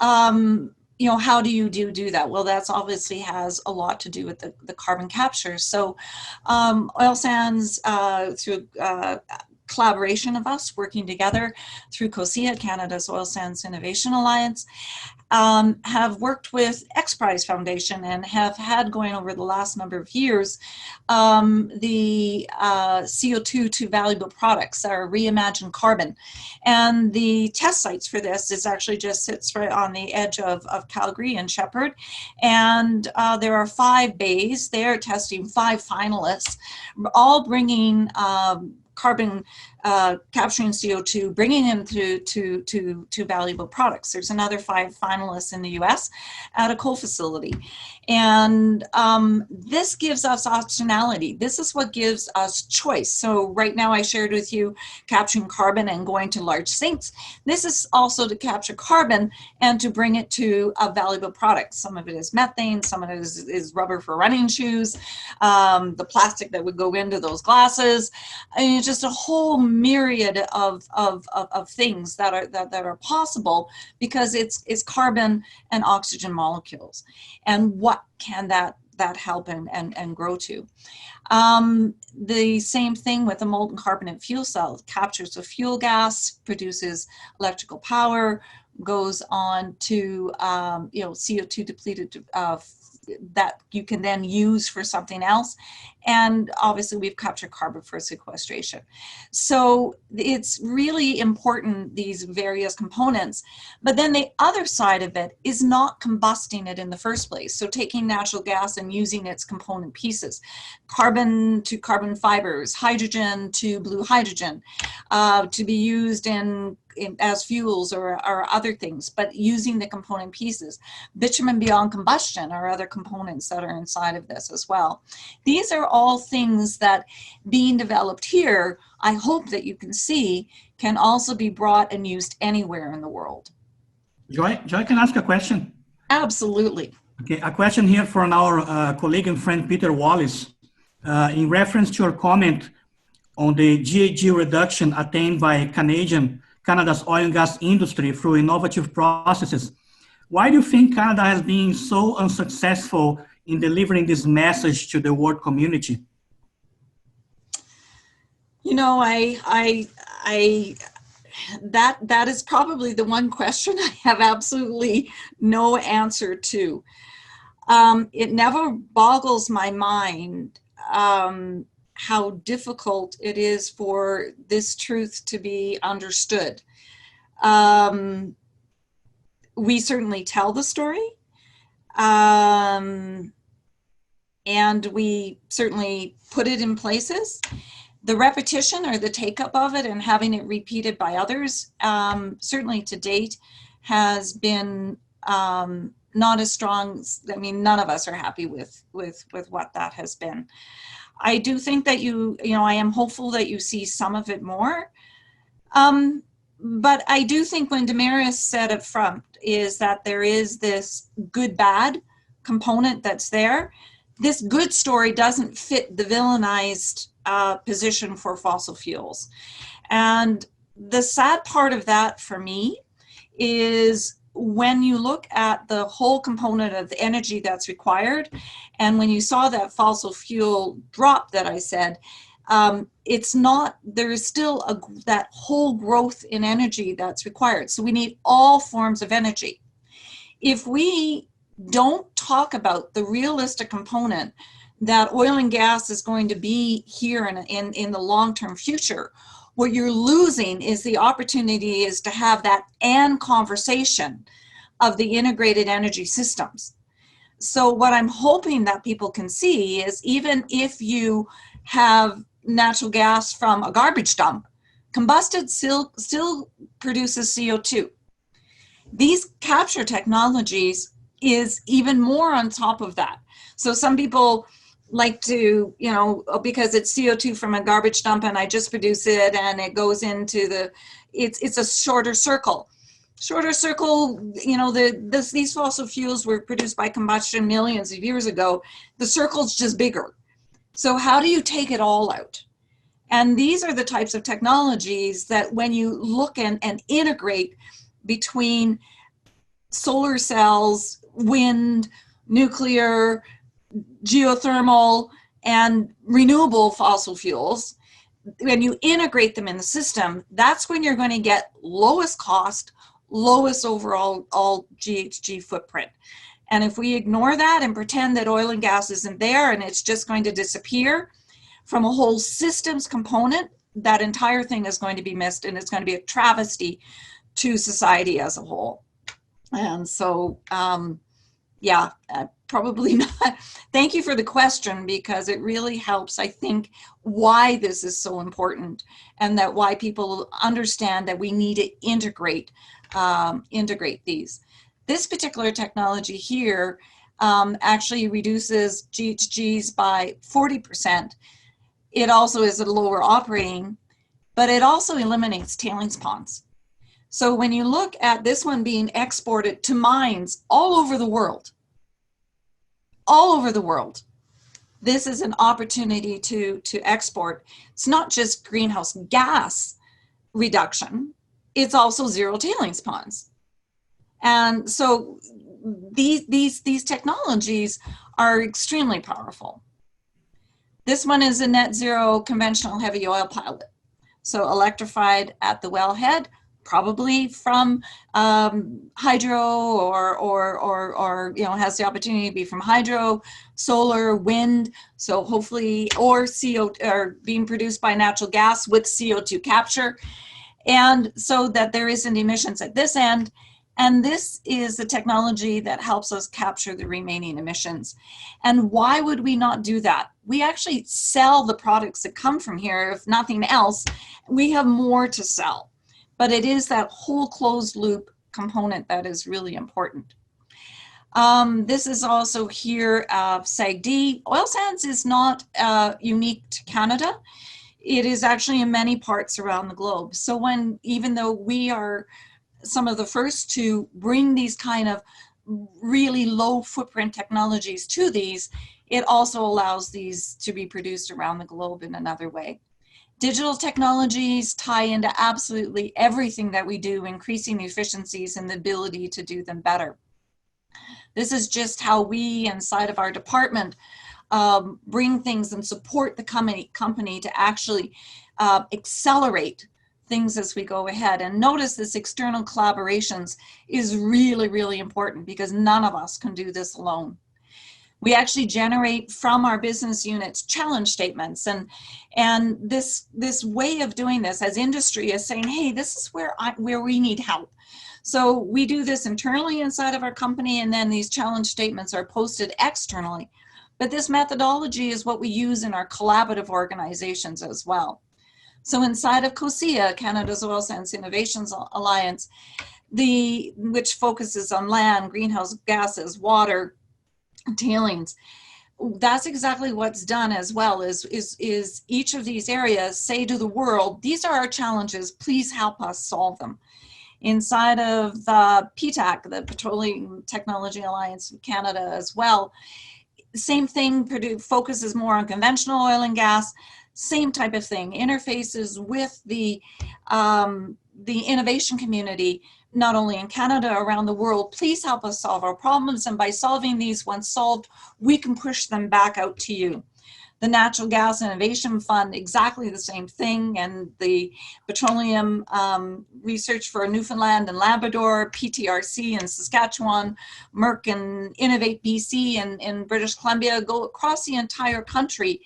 how do you do that? Well, that's obviously has a lot to do with the carbon capture. So oil sands, through collaboration of us working together through COSIA, Canada's Oil Sands Innovation Alliance, have worked with X Prize Foundation and have had going over the last number of years the CO2 to valuable products, our reimagined carbon. And the test sites for this is actually just sits right on the edge of Calgary and Shepherd. And there are 5 bays. They are testing 5 finalists, all bringing carbon capturing CO2, bringing them to valuable products. There's another 5 finalists in the US at a coal facility. And this gives us optionality. This is what gives us choice. So right now I shared with you capturing carbon and going to large sinks. This is also to capture carbon and to bring it to a valuable product. Some of it is methane, some of it is rubber for running shoes, the plastic that would go into those glasses. I mean, just a whole myriad of things that are possible because it's carbon and oxygen molecules. And what can that help and grow to? The same thing with a molten carbonate fuel cell. It captures the fuel gas, produces electrical power, goes on to, CO2 depleted that you can then use for something else. And obviously we've captured carbon for sequestration. So it's really important, these various components. But then the other side of it is not combusting it in the first place. So taking natural gas and using its component pieces, carbon to carbon fibers, hydrogen to blue hydrogen, to be used as fuels or other things, but using the component pieces. Bitumen beyond combustion are other components that are inside of this as well. These are all things that being developed here, I hope that you can see, can also be brought and used anywhere in the world. Joy, can I ask a question? Absolutely. Okay, a question here from our colleague and friend Peter Wallace. In reference to your comment on the GHG reduction attained by Canada's oil and gas industry through innovative processes, why do you think Canada has been so unsuccessful in delivering this message to the world community? You know, that is probably the one question I have absolutely no answer to. It never boggles my mind how difficult it is for this truth to be understood. We certainly tell the story, and we certainly put it in places. The repetition or the take-up of it and having it repeated by others, certainly to date, has been not as strong. I mean, none of us are happy with what that has been. I do think that I am hopeful that you see some of it more. But I do think when Damaris said up front is that there is this good-bad component that's there. This good story doesn't fit the villainized position for fossil fuels. And the sad part of that for me is when you look at the whole component of the energy that's required, and when you saw that fossil fuel drop that I said, it's not, there is still that whole growth in energy that's required. So we need all forms of energy. If we don't talk about the realistic component that oil and gas is going to be here in the long-term future, what you're losing is the opportunity is to have that and conversation of the integrated energy systems. So what I'm hoping that people can see is even if you have natural gas from a garbage dump, combusted still produces CO2. These capture technologies is even more on top of that. So some people like to, because it's CO2 from a garbage dump and I just produce it and it goes into it's a shorter circle. Shorter circle, these fossil fuels were produced by combustion millions of years ago. The circle's just bigger. So how do you take it all out? And these are the types of technologies that when you look and integrate between solar cells, wind, nuclear, geothermal, and renewable fossil fuels, when you integrate them in the system, that's when you're going to get lowest cost, lowest overall GHG footprint. And if we ignore that and pretend that oil and gas isn't there and it's just going to disappear from a whole systems component, that entire thing is going to be missed, and it's going to be a travesty to society as a whole. And so, probably not. Thank you for the question, because it really helps, I think, why this is so important, and that why people understand that we need to integrate these. This particular technology here actually reduces GHGs by 40%. It also is a lower operating, but it also eliminates tailings ponds. So when you look at this one being exported to mines all over the world, this is an opportunity to export. It's not just greenhouse gas reduction, it's also zero tailings ponds. And so these technologies are extremely powerful. This one is a net zero conventional heavy oil pilot. So electrified at the wellhead, probably from hydro or has the opportunity to be from hydro, solar, wind. So hopefully, or CO, or being produced by natural gas with CO2 capture. And so that there isn't emissions at this end. And this is the technology that helps us capture the remaining emissions. And why would we not do that? We actually sell the products that come from here. If nothing else, we have more to sell. But it is that whole closed loop component that is really important. This is also here SAGD. Oil sands is not unique to Canada. It is actually in many parts around the globe. So even though we are some of the first to bring these kind of really low footprint technologies to these, it also allows these to be produced around the globe in another way. Digital technologies tie into absolutely everything that we do, increasing the efficiencies and the ability to do them better. This is just how we inside of our department bring things and support the company to actually accelerate things as we go ahead. And notice this external collaborations is really, really important because none of us can do this alone. We actually generate from our business units challenge statements, and this way of doing this as industry is saying, hey, this is where we need help. So we do this internally inside of our company, and then these challenge statements are posted externally. But this methodology is what we use in our collaborative organizations as well. So inside of COSIA, Canada's Oil Sands Innovations Alliance, which focuses on land, greenhouse gases, water, tailings, that's exactly what's done as well, is each of these areas say to the world, these are our challenges, please help us solve them. Inside of the PTAC, the Petroleum Technology Alliance of Canada as well, same thing, focuses more on conventional oil and gas, same type of thing, interfaces with the innovation community, not only in Canada, around the world. Please help us solve our problems, and by solving these, once solved, we can push them back out to you. The Natural Gas Innovation Fund, exactly the same thing, and the Petroleum Research for Newfoundland and Labrador, PTRC in Saskatchewan, Merck and Innovate BC in British Columbia, go across the entire country.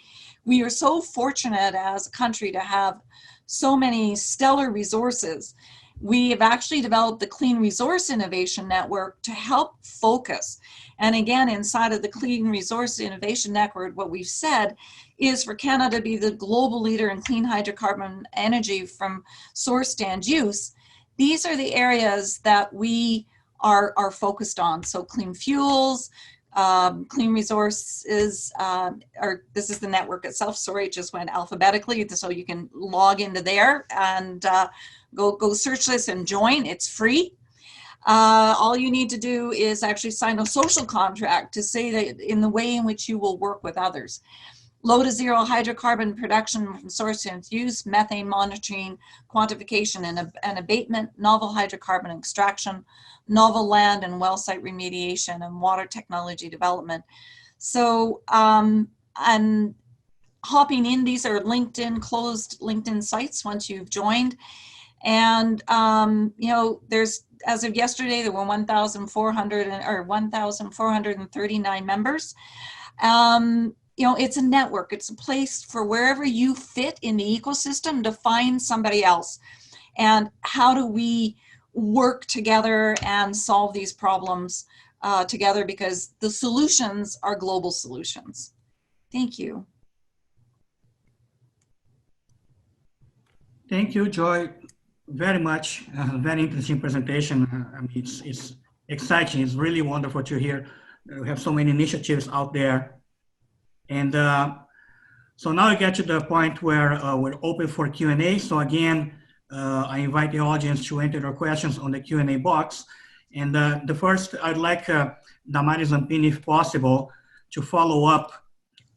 We are so fortunate as a country to have so many stellar resources. We have actually developed the Clean Resource Innovation Network to help focus. And again, inside of the Clean Resource Innovation Network, what we've said is for Canada to be the global leader in clean hydrocarbon energy from source to end use. These are the areas that we are focused on. So clean fuels, clean resources, this is the network itself. Sorry, it just went alphabetically, so you can log into there and go search this and join. It's free. All you need to do is actually sign a social contract to say that in the way in which you will work with others. Low to zero hydrocarbon production from source to use, methane monitoring, quantification and abatement, novel hydrocarbon extraction, novel land and well site remediation, and water technology development. So, and hopping in, these are closed LinkedIn sites once you've joined. And, there's, as of yesterday, there were 1,439 members. It's a network. It's a place for wherever you fit in the ecosystem to find somebody else. And how do we work together and solve these problems together, because the solutions are global solutions. Thank you. Thank you, Joy, very much. Very interesting presentation. I mean, it's exciting. It's really wonderful to hear. We have so many initiatives out there. And so now we get to the point where we're open for Q&A. So again, I invite the audience to enter their questions on the Q&A box. And the first, I'd like Damaris Zampini, if possible, to follow up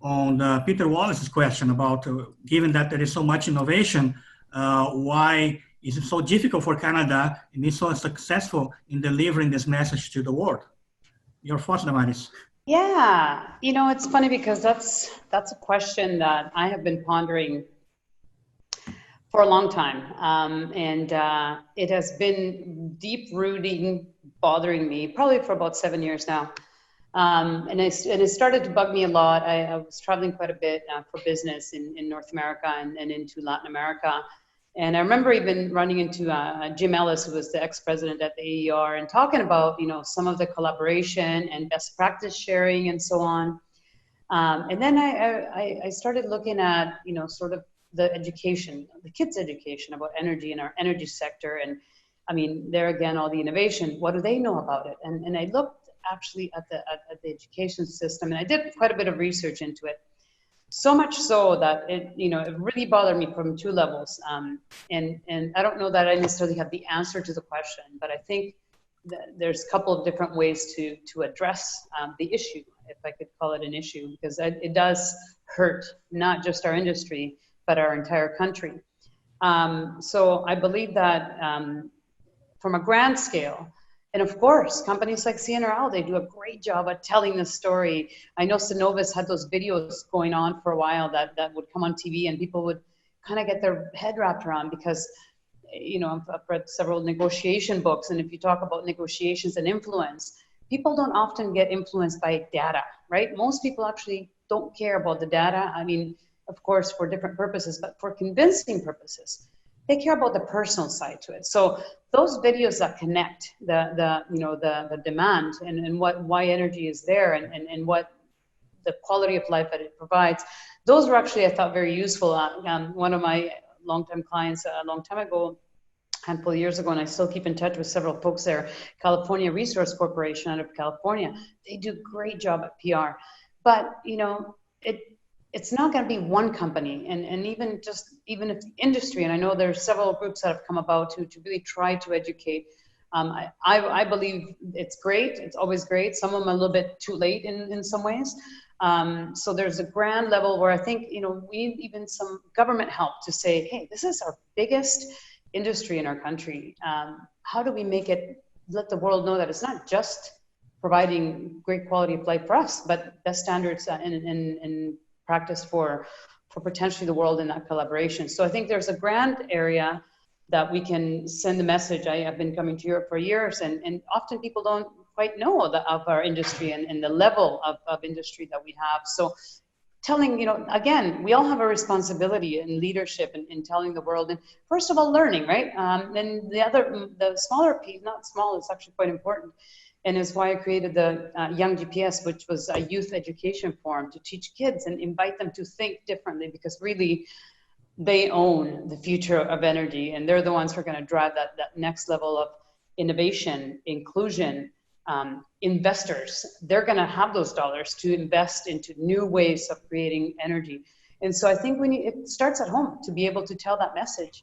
on Peter Wallace's question about, given that there is so much innovation, why is it so difficult for Canada and be so successful in delivering this message to the world? Your thoughts, Damaris? Yeah, it's funny because that's a question that I have been pondering for a long time. And it has been deep rooting, bothering me probably for about 7 years now. And it started to bug me a lot. I was traveling quite a bit for business in North America and into Latin America. And I remember even running into Jim Ellis, who was the ex-president at the AER, and talking about, some of the collaboration and best practice sharing and so on. And then I started looking at, sort of the education, the kids' education about energy in our energy sector. And I mean, there again, all the innovation, what do they know about it? And I looked actually at the education system, and I did quite a bit of research into it. So much so that it really bothered me from two levels. And I don't know that I necessarily have the answer to the question, but I think that there's a couple of different ways to address the issue, if I could call it an issue, because it does hurt not just our industry, but our entire country. So I believe that from a grand scale, and of course, companies like CNRL, they do a great job at telling the story. I know Synovus had those videos going on for a while that would come on TV, and people would kind of get their head wrapped around, because, I've read several negotiation books, and if you talk about negotiations and influence, people don't often get influenced by data, right? Most people actually don't care about the data. I mean, of course, for different purposes, but for convincing purposes, they care about the personal side to it. So those videos that connect the demand and why energy is there and what the quality of life that it provides, those were actually, I thought, very useful. One of my longtime clients a long time ago, a handful of years ago, and I still keep in touch with several folks there, California Resource Corporation out of California, they do a great job at PR. But, it's not going to be one company, and even if the industry, and I know there's several groups that have come about to really try to educate. I believe it's great. It's always great. Some of them a little bit too late in some ways. So there's a grand level where I think, we need even some government help to say, hey, this is our biggest industry in our country. How do we let the world know that it's not just providing great quality of life for us, but best standards in practice for potentially the world in that collaboration. So I think there's a grand area that we can send the message. I have been coming to Europe for years, and often people don't quite know of our industry and the level of industry that we have. So telling, again, we all have a responsibility in leadership in telling the world, and first of all, learning, right? And the smaller piece, not small, it's actually quite important, and is why I created the Young GPS, which was a youth education forum to teach kids and invite them to think differently, because really they own the future of energy, and they're the ones who are going to drive that next level of innovation, inclusion. Investors, they're going to have those dollars to invest into new ways of creating energy. And so I think it starts at home to be able to tell that message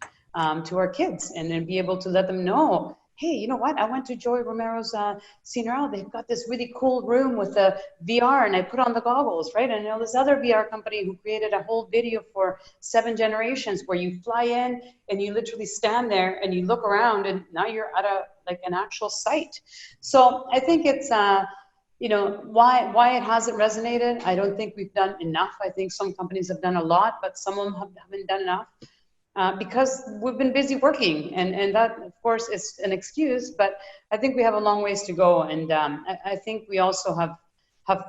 to our kids, and then be able to let them know, hey, you know what? I went to Joy Romero's CNRL. They've got this really cool room with the VR, and I put on the goggles, right? And I know this other VR company who created a whole video for 7 generations where you fly in and you literally stand there and you look around, and now you're at an actual site. So I think it's why it hasn't resonated. I don't think we've done enough. I think some companies have done a lot, but some of them haven't done enough. Because we've been busy working, and that, of course, is an excuse, but I think we have a long ways to go, and I think we also have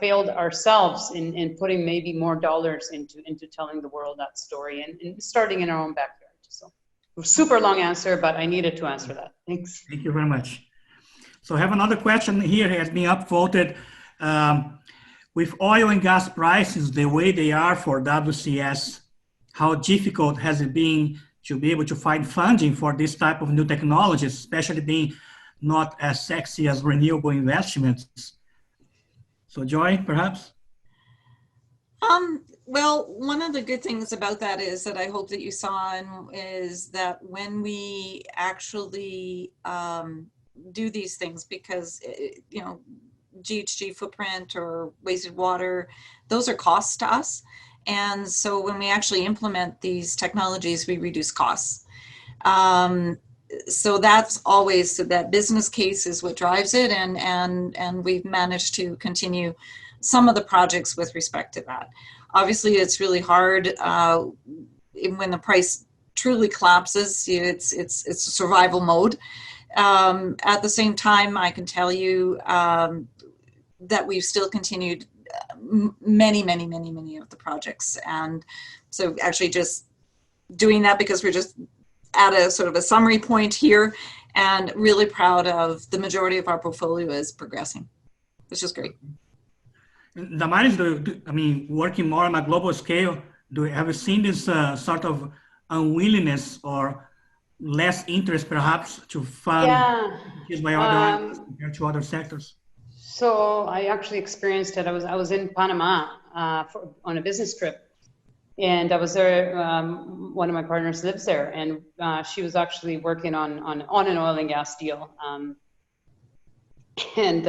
failed ourselves in putting maybe more dollars into telling the world that story, and starting in our own backyard. So, super long answer, but I needed to answer that. Thanks. Thank you very much. So I have another question here, has been upvoted. With oil and gas prices the way they are for WCS, how difficult has it been to be able to find funding for this type of new technologies, especially being not as sexy as renewable investments? So Joy, perhaps? Well, one of the good things about that is that I hope that you saw is that when we actually do these things, because, GHG footprint or wasted water, those are costs to us. And so when we actually implement these technologies, we reduce costs. So that's always, so that business case is what drives it. And we've managed to continue some of the projects with respect to that. Obviously, it's really hard when the price truly collapses, it's a survival mode. At the same time, I can tell you that we've still continued many of the projects. And so actually just doing that because we're just at a sort of a summary point here, and really proud of the majority of our portfolio is progressing. It's just great. Damaris, I mean, working more on a global scale, have you seen this sort of unwillingness or less interest perhaps to fund by other compared to other sectors? So I actually experienced it. I was in Panama on a business trip, and I was there. One of my partners lives there, and she was actually working on an oil and gas deal, and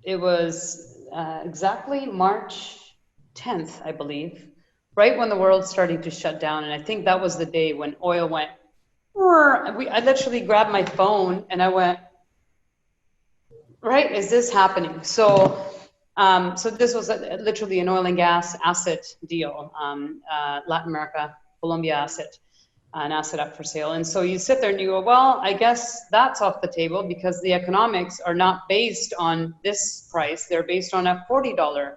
it was exactly March 10th, I believe, right when the world's starting to shut down. And I think that was the day when oil went. I literally grabbed my phone and I went, right, is this happening? So this was literally an oil and gas asset deal, Latin America, Colombia asset, an asset up for sale. And so you sit there and you go, well, I guess that's off the table because the economics are not based on this price. They're based on a $40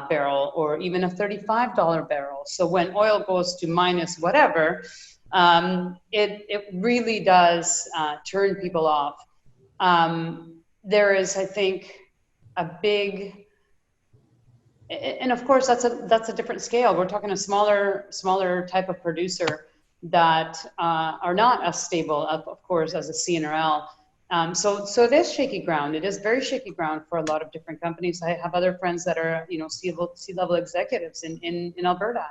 barrel or even a $35 barrel. So when oil goes to minus whatever, it really does turn people off. There is, I think, a big, and of course that's a different scale. We're talking a smaller type of producer that are not as stable, of course, as a CNRL. So it is shaky ground. It is very shaky ground for a lot of different companies. I have other friends that are, C-level executives in Alberta,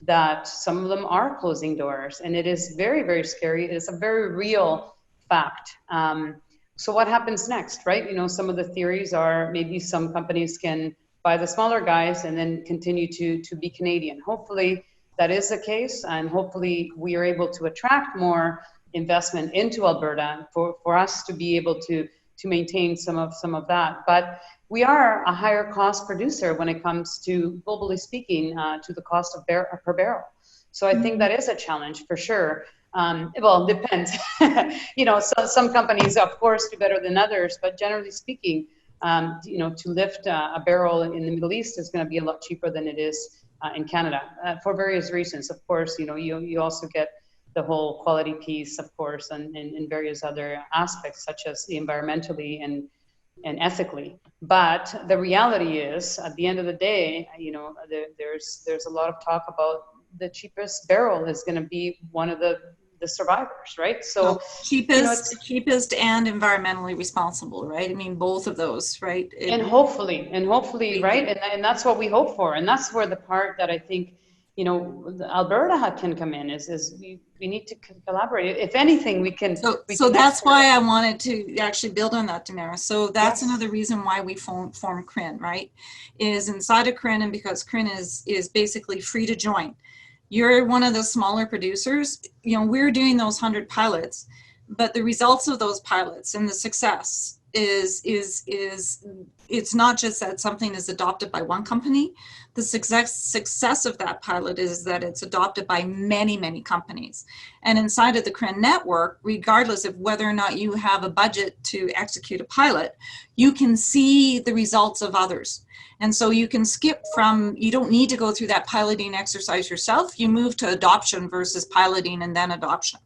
that some of them are closing doors, and it is very, very scary. It is a very real fact. So what happens next, right? Some of the theories are maybe some companies can buy the smaller guys and then continue to be Canadian. Hopefully that is the case, and hopefully we are able to attract more investment into Alberta for us to be able to maintain some of that. But we are a higher cost producer when it comes to, globally speaking, to the cost of per barrel. So I think that is a challenge for sure. Well, it depends. Some companies, of course, do better than others, but generally speaking, to lift a barrel in the Middle East is going to be a lot cheaper than it is in Canada for various reasons. Of course, you also get the whole quality piece, of course, and various other aspects, such as the environmentally and ethically. But the reality is, at the end of the day, there's a lot of talk about the cheapest barrel is going to be one of the survivors, right? So cheapest and environmentally responsible, right? I mean, both of those, right? And hopefully, right? And that's what we hope for. And that's where the part that I think, Alberta can come in is we need to collaborate. If anything, we can. So that's why I wanted to actually build on that, Damaris. So that's another reason why we form CRIN, right? Is inside of CRIN, and because CRIN is basically free to join. You're one of the smaller producers. We're doing those 100 pilots, but the results of those pilots and the success is it's not just that something is adopted by one company. The success of that pilot is that it's adopted by many companies. And inside of the CRIN network, regardless of whether or not you have a budget to execute a pilot, you can see the results of others. And so you can skip from, you don't need to go through that piloting exercise yourself. You move to adoption versus piloting and then adoption.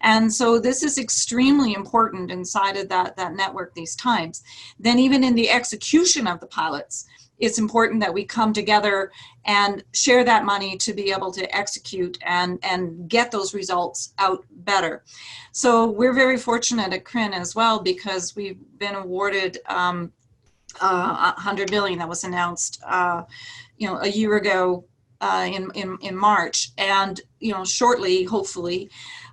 And so this is extremely important inside of that network these times. Then even in the execution of the pilots, it's important that we come together and share that money to be able to execute and get those results out better. So we're very fortunate at CRIN as well, because we've been awarded $100 million that was announced a year ago in March, and shortly, hopefully,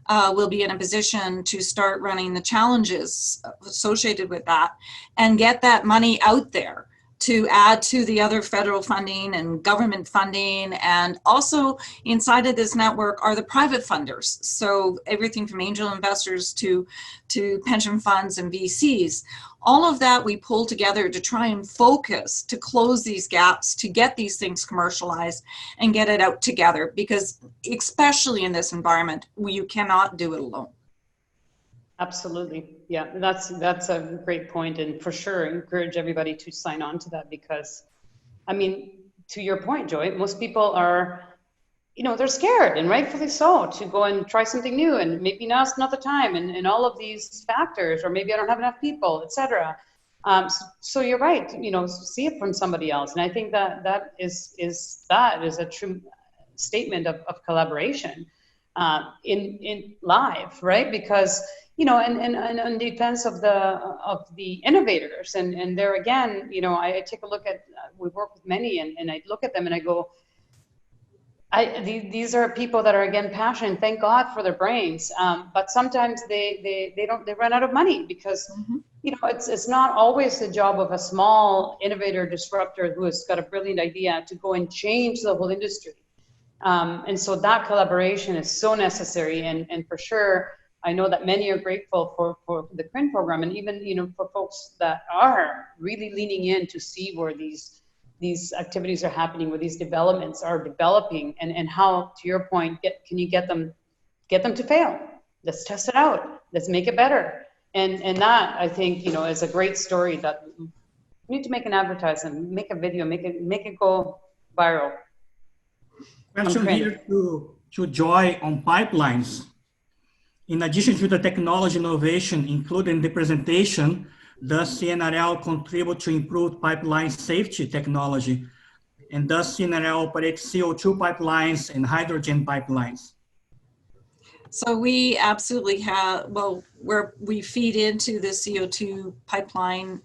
we'll be in a position to start running the challenges associated with that and get that money out there to add to the other federal funding and government funding. And also inside of this network are the private funders. So everything from angel investors to pension funds and VCs. All of that we pull together to try and focus, to close these gaps, to get these things commercialized and get it out together. Because especially in this environment, you cannot do it alone. Absolutely. Yeah, that's a great point, and for sure encourage everybody to sign on to that, because I mean, to your point, Joy, most people are, they're scared, and rightfully so, to go and try something new, and maybe now's not the time, and all of these factors, or maybe I don't have enough people, etc. So you're right, see it from somebody else, and I think that is a true statement of collaboration in live, right? Because and in defense of the innovators, and there again, I take a look at, we work with many, and I look at them and I go, these are people that are again passionate. Thank God for their brains, but sometimes they run out of money, because it's not always the job of a small innovator disruptor who has got a brilliant idea to go and change the whole industry. And so that collaboration is so necessary, and for sure, I know that many are grateful for the CRIN program, and even for folks that are really leaning in to see where these activities are happening, where these developments are developing, and how, to your point, can you get them to fail? Let's test it out. Let's make it better. And that, I think, is a great story that we need to make an advertisement, make a video, make it go viral. Question here to Joy on pipelines. In addition to the technology innovation included in the presentation, does CNRL contribute to improved pipeline safety technology? And does CNRL operate CO2 pipelines and hydrogen pipelines? So we absolutely have, we feed into the CO2 pipeline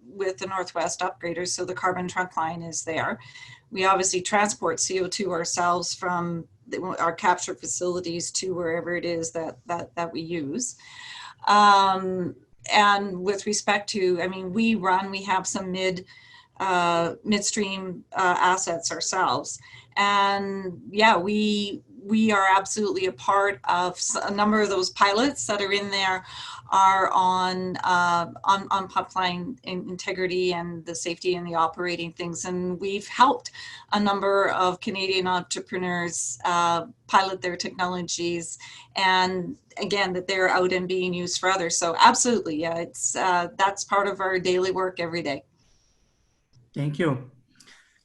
with the Northwest Upgraders, so the carbon trunk line is there. We obviously transport CO2 ourselves from our capture facilities to wherever it is that we use. And with respect to, we have some midstream assets ourselves. And yeah, we are absolutely a part of a number of those pilots that are in there are on pipeline integrity and the safety and the operating things. And we've helped a number of Canadian entrepreneurs pilot their technologies, and again, that they're out and being used for others. So absolutely, yeah, it's that's part of our daily work every day. Thank you.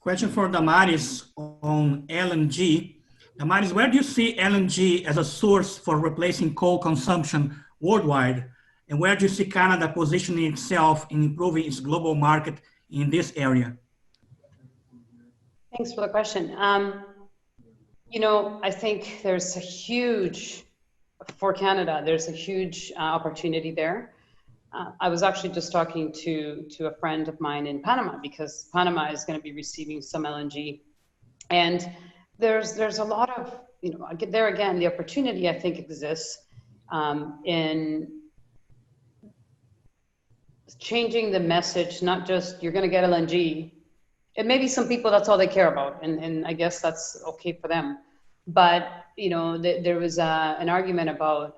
Question for Damaris on LNG. Damaris, where do you see LNG as a source for replacing coal consumption worldwide? And where do you see Canada positioning itself in improving its global market in this area? Thanks for the question. I think there's a huge, for Canada, there's a huge opportunity there. I was actually just talking to a friend of mine in Panama, because Panama is going to be receiving some LNG, and there's a lot of, there again, the opportunity I think exists in changing the message, not just you're going to get LNG. And maybe some people, that's all they care about, and I guess that's okay for them. But there was an argument about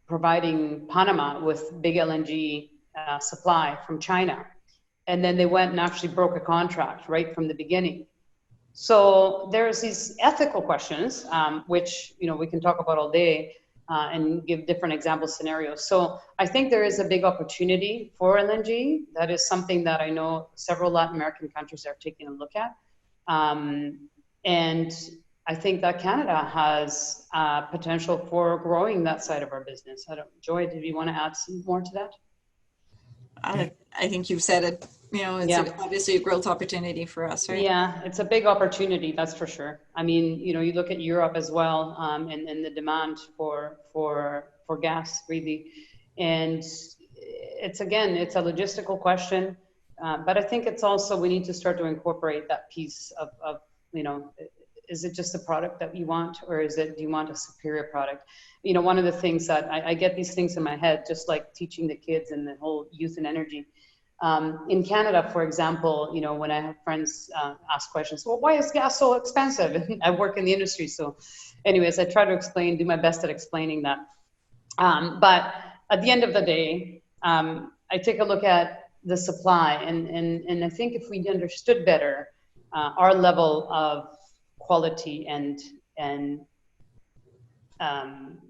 providing Panama with big LNG supply from China, and then they went and actually broke a contract right from the beginning. So there's these ethical questions, which we can talk about all day and give different example scenarios. So I think there is a big opportunity for LNG. That is something that I know several Latin American countries are taking a look at. And I think that Canada has potential for growing that side of our business. Joy, did you want to add some more to that? I think you've said it. It's obviously a growth opportunity for us, right? Yeah, it's a big opportunity, that's for sure. I mean, you look at Europe as well, and the demand for gas, really. And it's a logistical question, but I think it's also, we need to start to incorporate that piece of is it just a product that you want, or do you want a superior product? One of the things that I get these things in my head, just like teaching the kids and the whole youth and energy. In Canada, for example, you know, when I have friends ask questions, well, why is gas so expensive? I work in the industry, so anyways, I try to explain, do my best at explaining that. But at the end of the day, I take a look at the supply, and I think if we understood better our level of quality and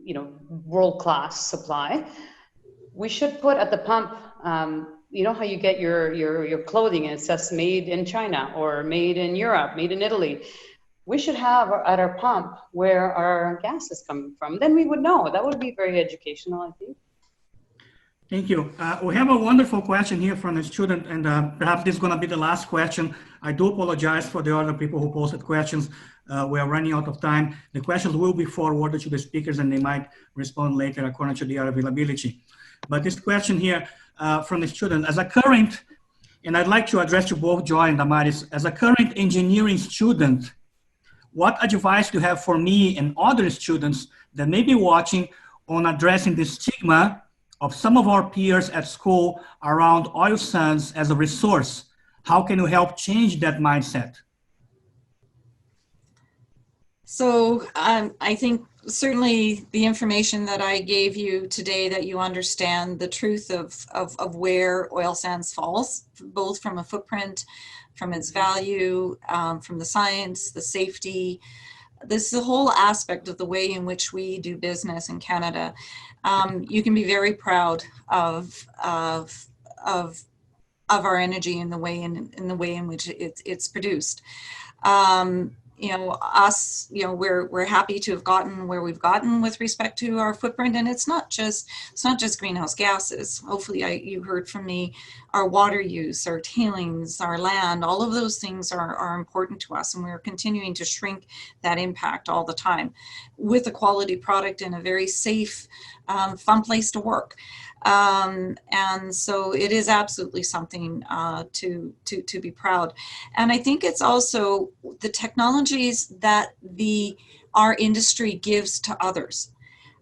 you know, world-class supply, we should put at the pump, you know how you get your clothing and it says made in China or made in Europe, made in Italy. We should have at our pump where our gas is coming from. Then we would know. That would be very educational, I think. Thank you. We have a wonderful question here from a student, and perhaps this is going to be the last question. I do apologize for the other people who posted questions. We are running out of time. The questions will be forwarded to the speakers, and they might respond later according to their availability. But this question here from the student, as a current, and I'd like to address you both, Joy and Damaris, as a current engineering student, what advice do you have for me and other students that may be watching on addressing the stigma of some of our peers at school around oil sands as a resource? How can you help change that mindset? So I think certainly the information that I gave you today, that you understand the truth of where oil sands falls, both from a footprint, from its value, from the science, the safety. This is a whole aspect of the way in which we do business in Canada. You can be very proud of our energy and the way in which it's produced. You know, us, you know, we're happy to have gotten where we've gotten with respect to our footprint, and it's not just greenhouse gases. Hopefully, you heard from me. Our water use, our tailings, our land, all of those things are important to us, and we're continuing to shrink that impact all the time with a quality product and a very safe, fun place to work. And so it is absolutely something to be proud. And I think it's also the technologies that our industry gives to others.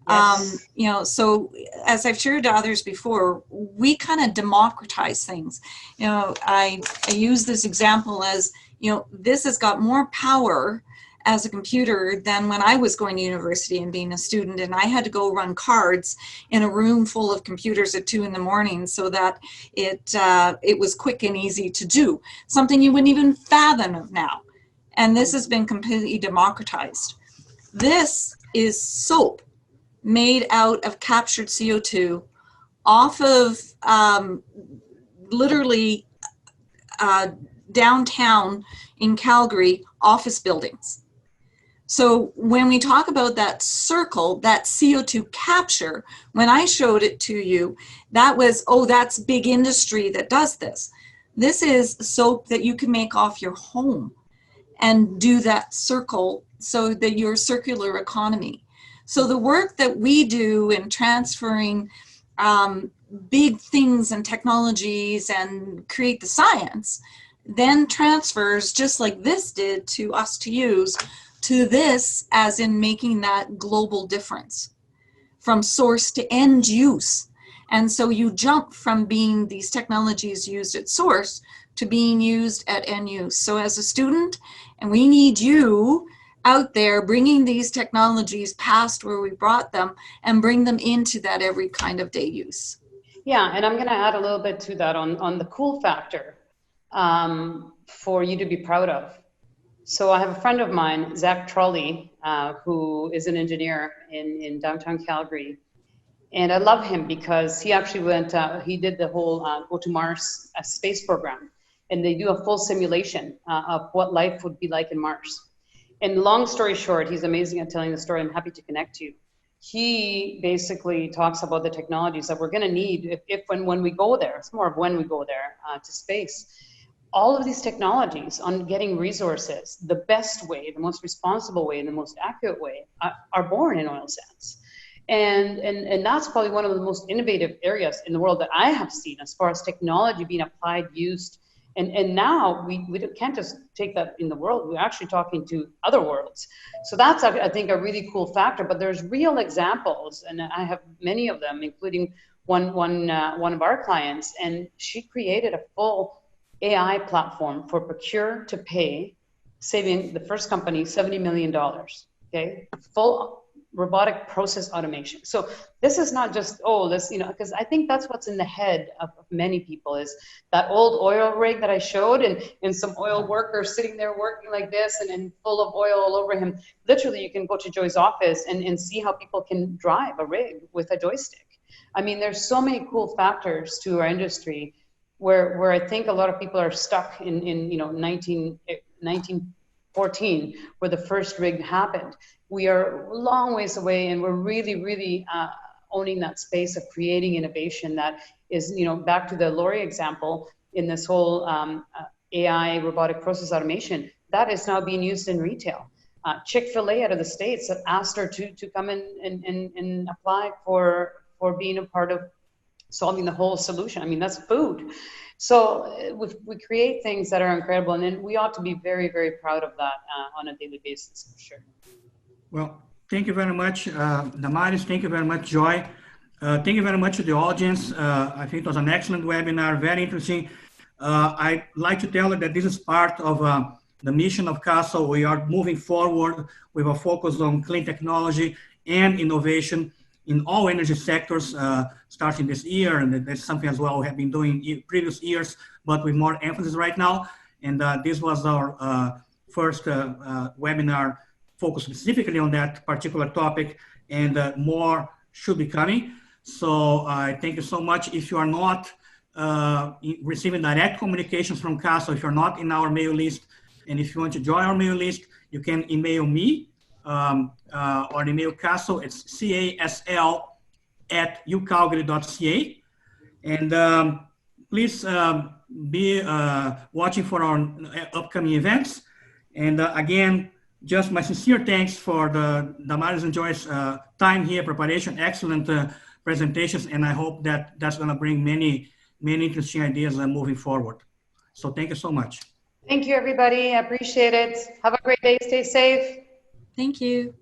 Yes. You know, so as I've shared to others before, we kind of democratize things. You know, I use this example as, you know, this has got more power as a computer than when I was going to university and being a student, and I had to go run cards in a room full of computers at 2 a.m. so that it was quick and easy to do, something you wouldn't even fathom of now. And this has been completely democratized. This is soap made out of captured CO2 off of literally downtown in Calgary office buildings. So when we talk about that circle, that CO2 capture, when I showed it to you, that was, oh, that's big industry that does this. This is soap that you can make off your home and do that circle so that your circular economy. So the work that we do in transferring big things and technologies and create the science, then transfers just like this did to us to use to this, as in making that global difference from source to end use. And so you jump from being these technologies used at source to being used at end use. So as a student, and we need you out there bringing these technologies past where we brought them and bring them into that every kind of day use. Yeah, and I'm going to add a little bit to that on the cool factor for you to be proud of. So I have a friend of mine, Zach Trolley, who is an engineer in downtown Calgary. And I love him because he actually he did the whole Go to Mars space program. And they do a full simulation of what life would be like in Mars. And long story short, he's amazing at telling the story. I'm happy to connect you. He basically talks about the technologies that we're going to need when we go there. It's more of when we go there to space. All of these technologies on getting resources, the best way, the most responsible way, and the most accurate way are born in oil sands. And that's probably one of the most innovative areas in the world that I have seen as far as technology being applied, used. And now we can't just take that in the world. We're actually talking to other worlds. So that's, I think, a really cool factor. But there's real examples, and I have many of them, including one of our clients, and she created a full AI platform for procure to pay, saving the first company $70 million. Okay, full robotic process automation. So this is not just, oh, this, because I think that's what's in the head of many people, is that old oil rig that I showed, and some oil worker sitting there working like this and full of oil all over him. Literally, you can go to Joy's office and see how people can drive a rig with a joystick. I mean, there's so many cool factors to our industry where I think a lot of people are stuck in 1914, where the first rig happened. We are a long ways away, and we're really, really owning that space of creating innovation that is, back to the Lori example in this whole AI robotic process automation, that is now being used in retail. Chick-fil-A out of the States have asked her to come in and apply for being a part of solving the whole solution. I mean, that's food. So we create things that are incredible, and then we ought to be very, very proud of that on a daily basis, for sure. Well, thank you very much, Damaris. Thank you very much, Joy. Thank you very much to the audience. I think it was an excellent webinar, very interesting. I'd like to tell you that this is part of the mission of Castle. We are moving forward with a focus on clean technology and innovation in all energy sectors, starting this year, and that's something as well we have been doing in previous years, but with more emphasis right now. And this was our first webinar focused specifically on that particular topic, and more should be coming. So I thank you so much. If you are not receiving direct communications from Castle, if you're not in our mail list, and if you want to join our mail list, you can email me or email Castle. It's casl@ucalgary.ca. And please be watching for our upcoming events. And again, just my sincere thanks for the Damaris and Joy's time here, preparation, excellent presentations, and I hope that that's going to bring many interesting ideas moving forward. So thank you so much. Thank you, everybody. I appreciate it. Have a great day. Stay safe. Thank you.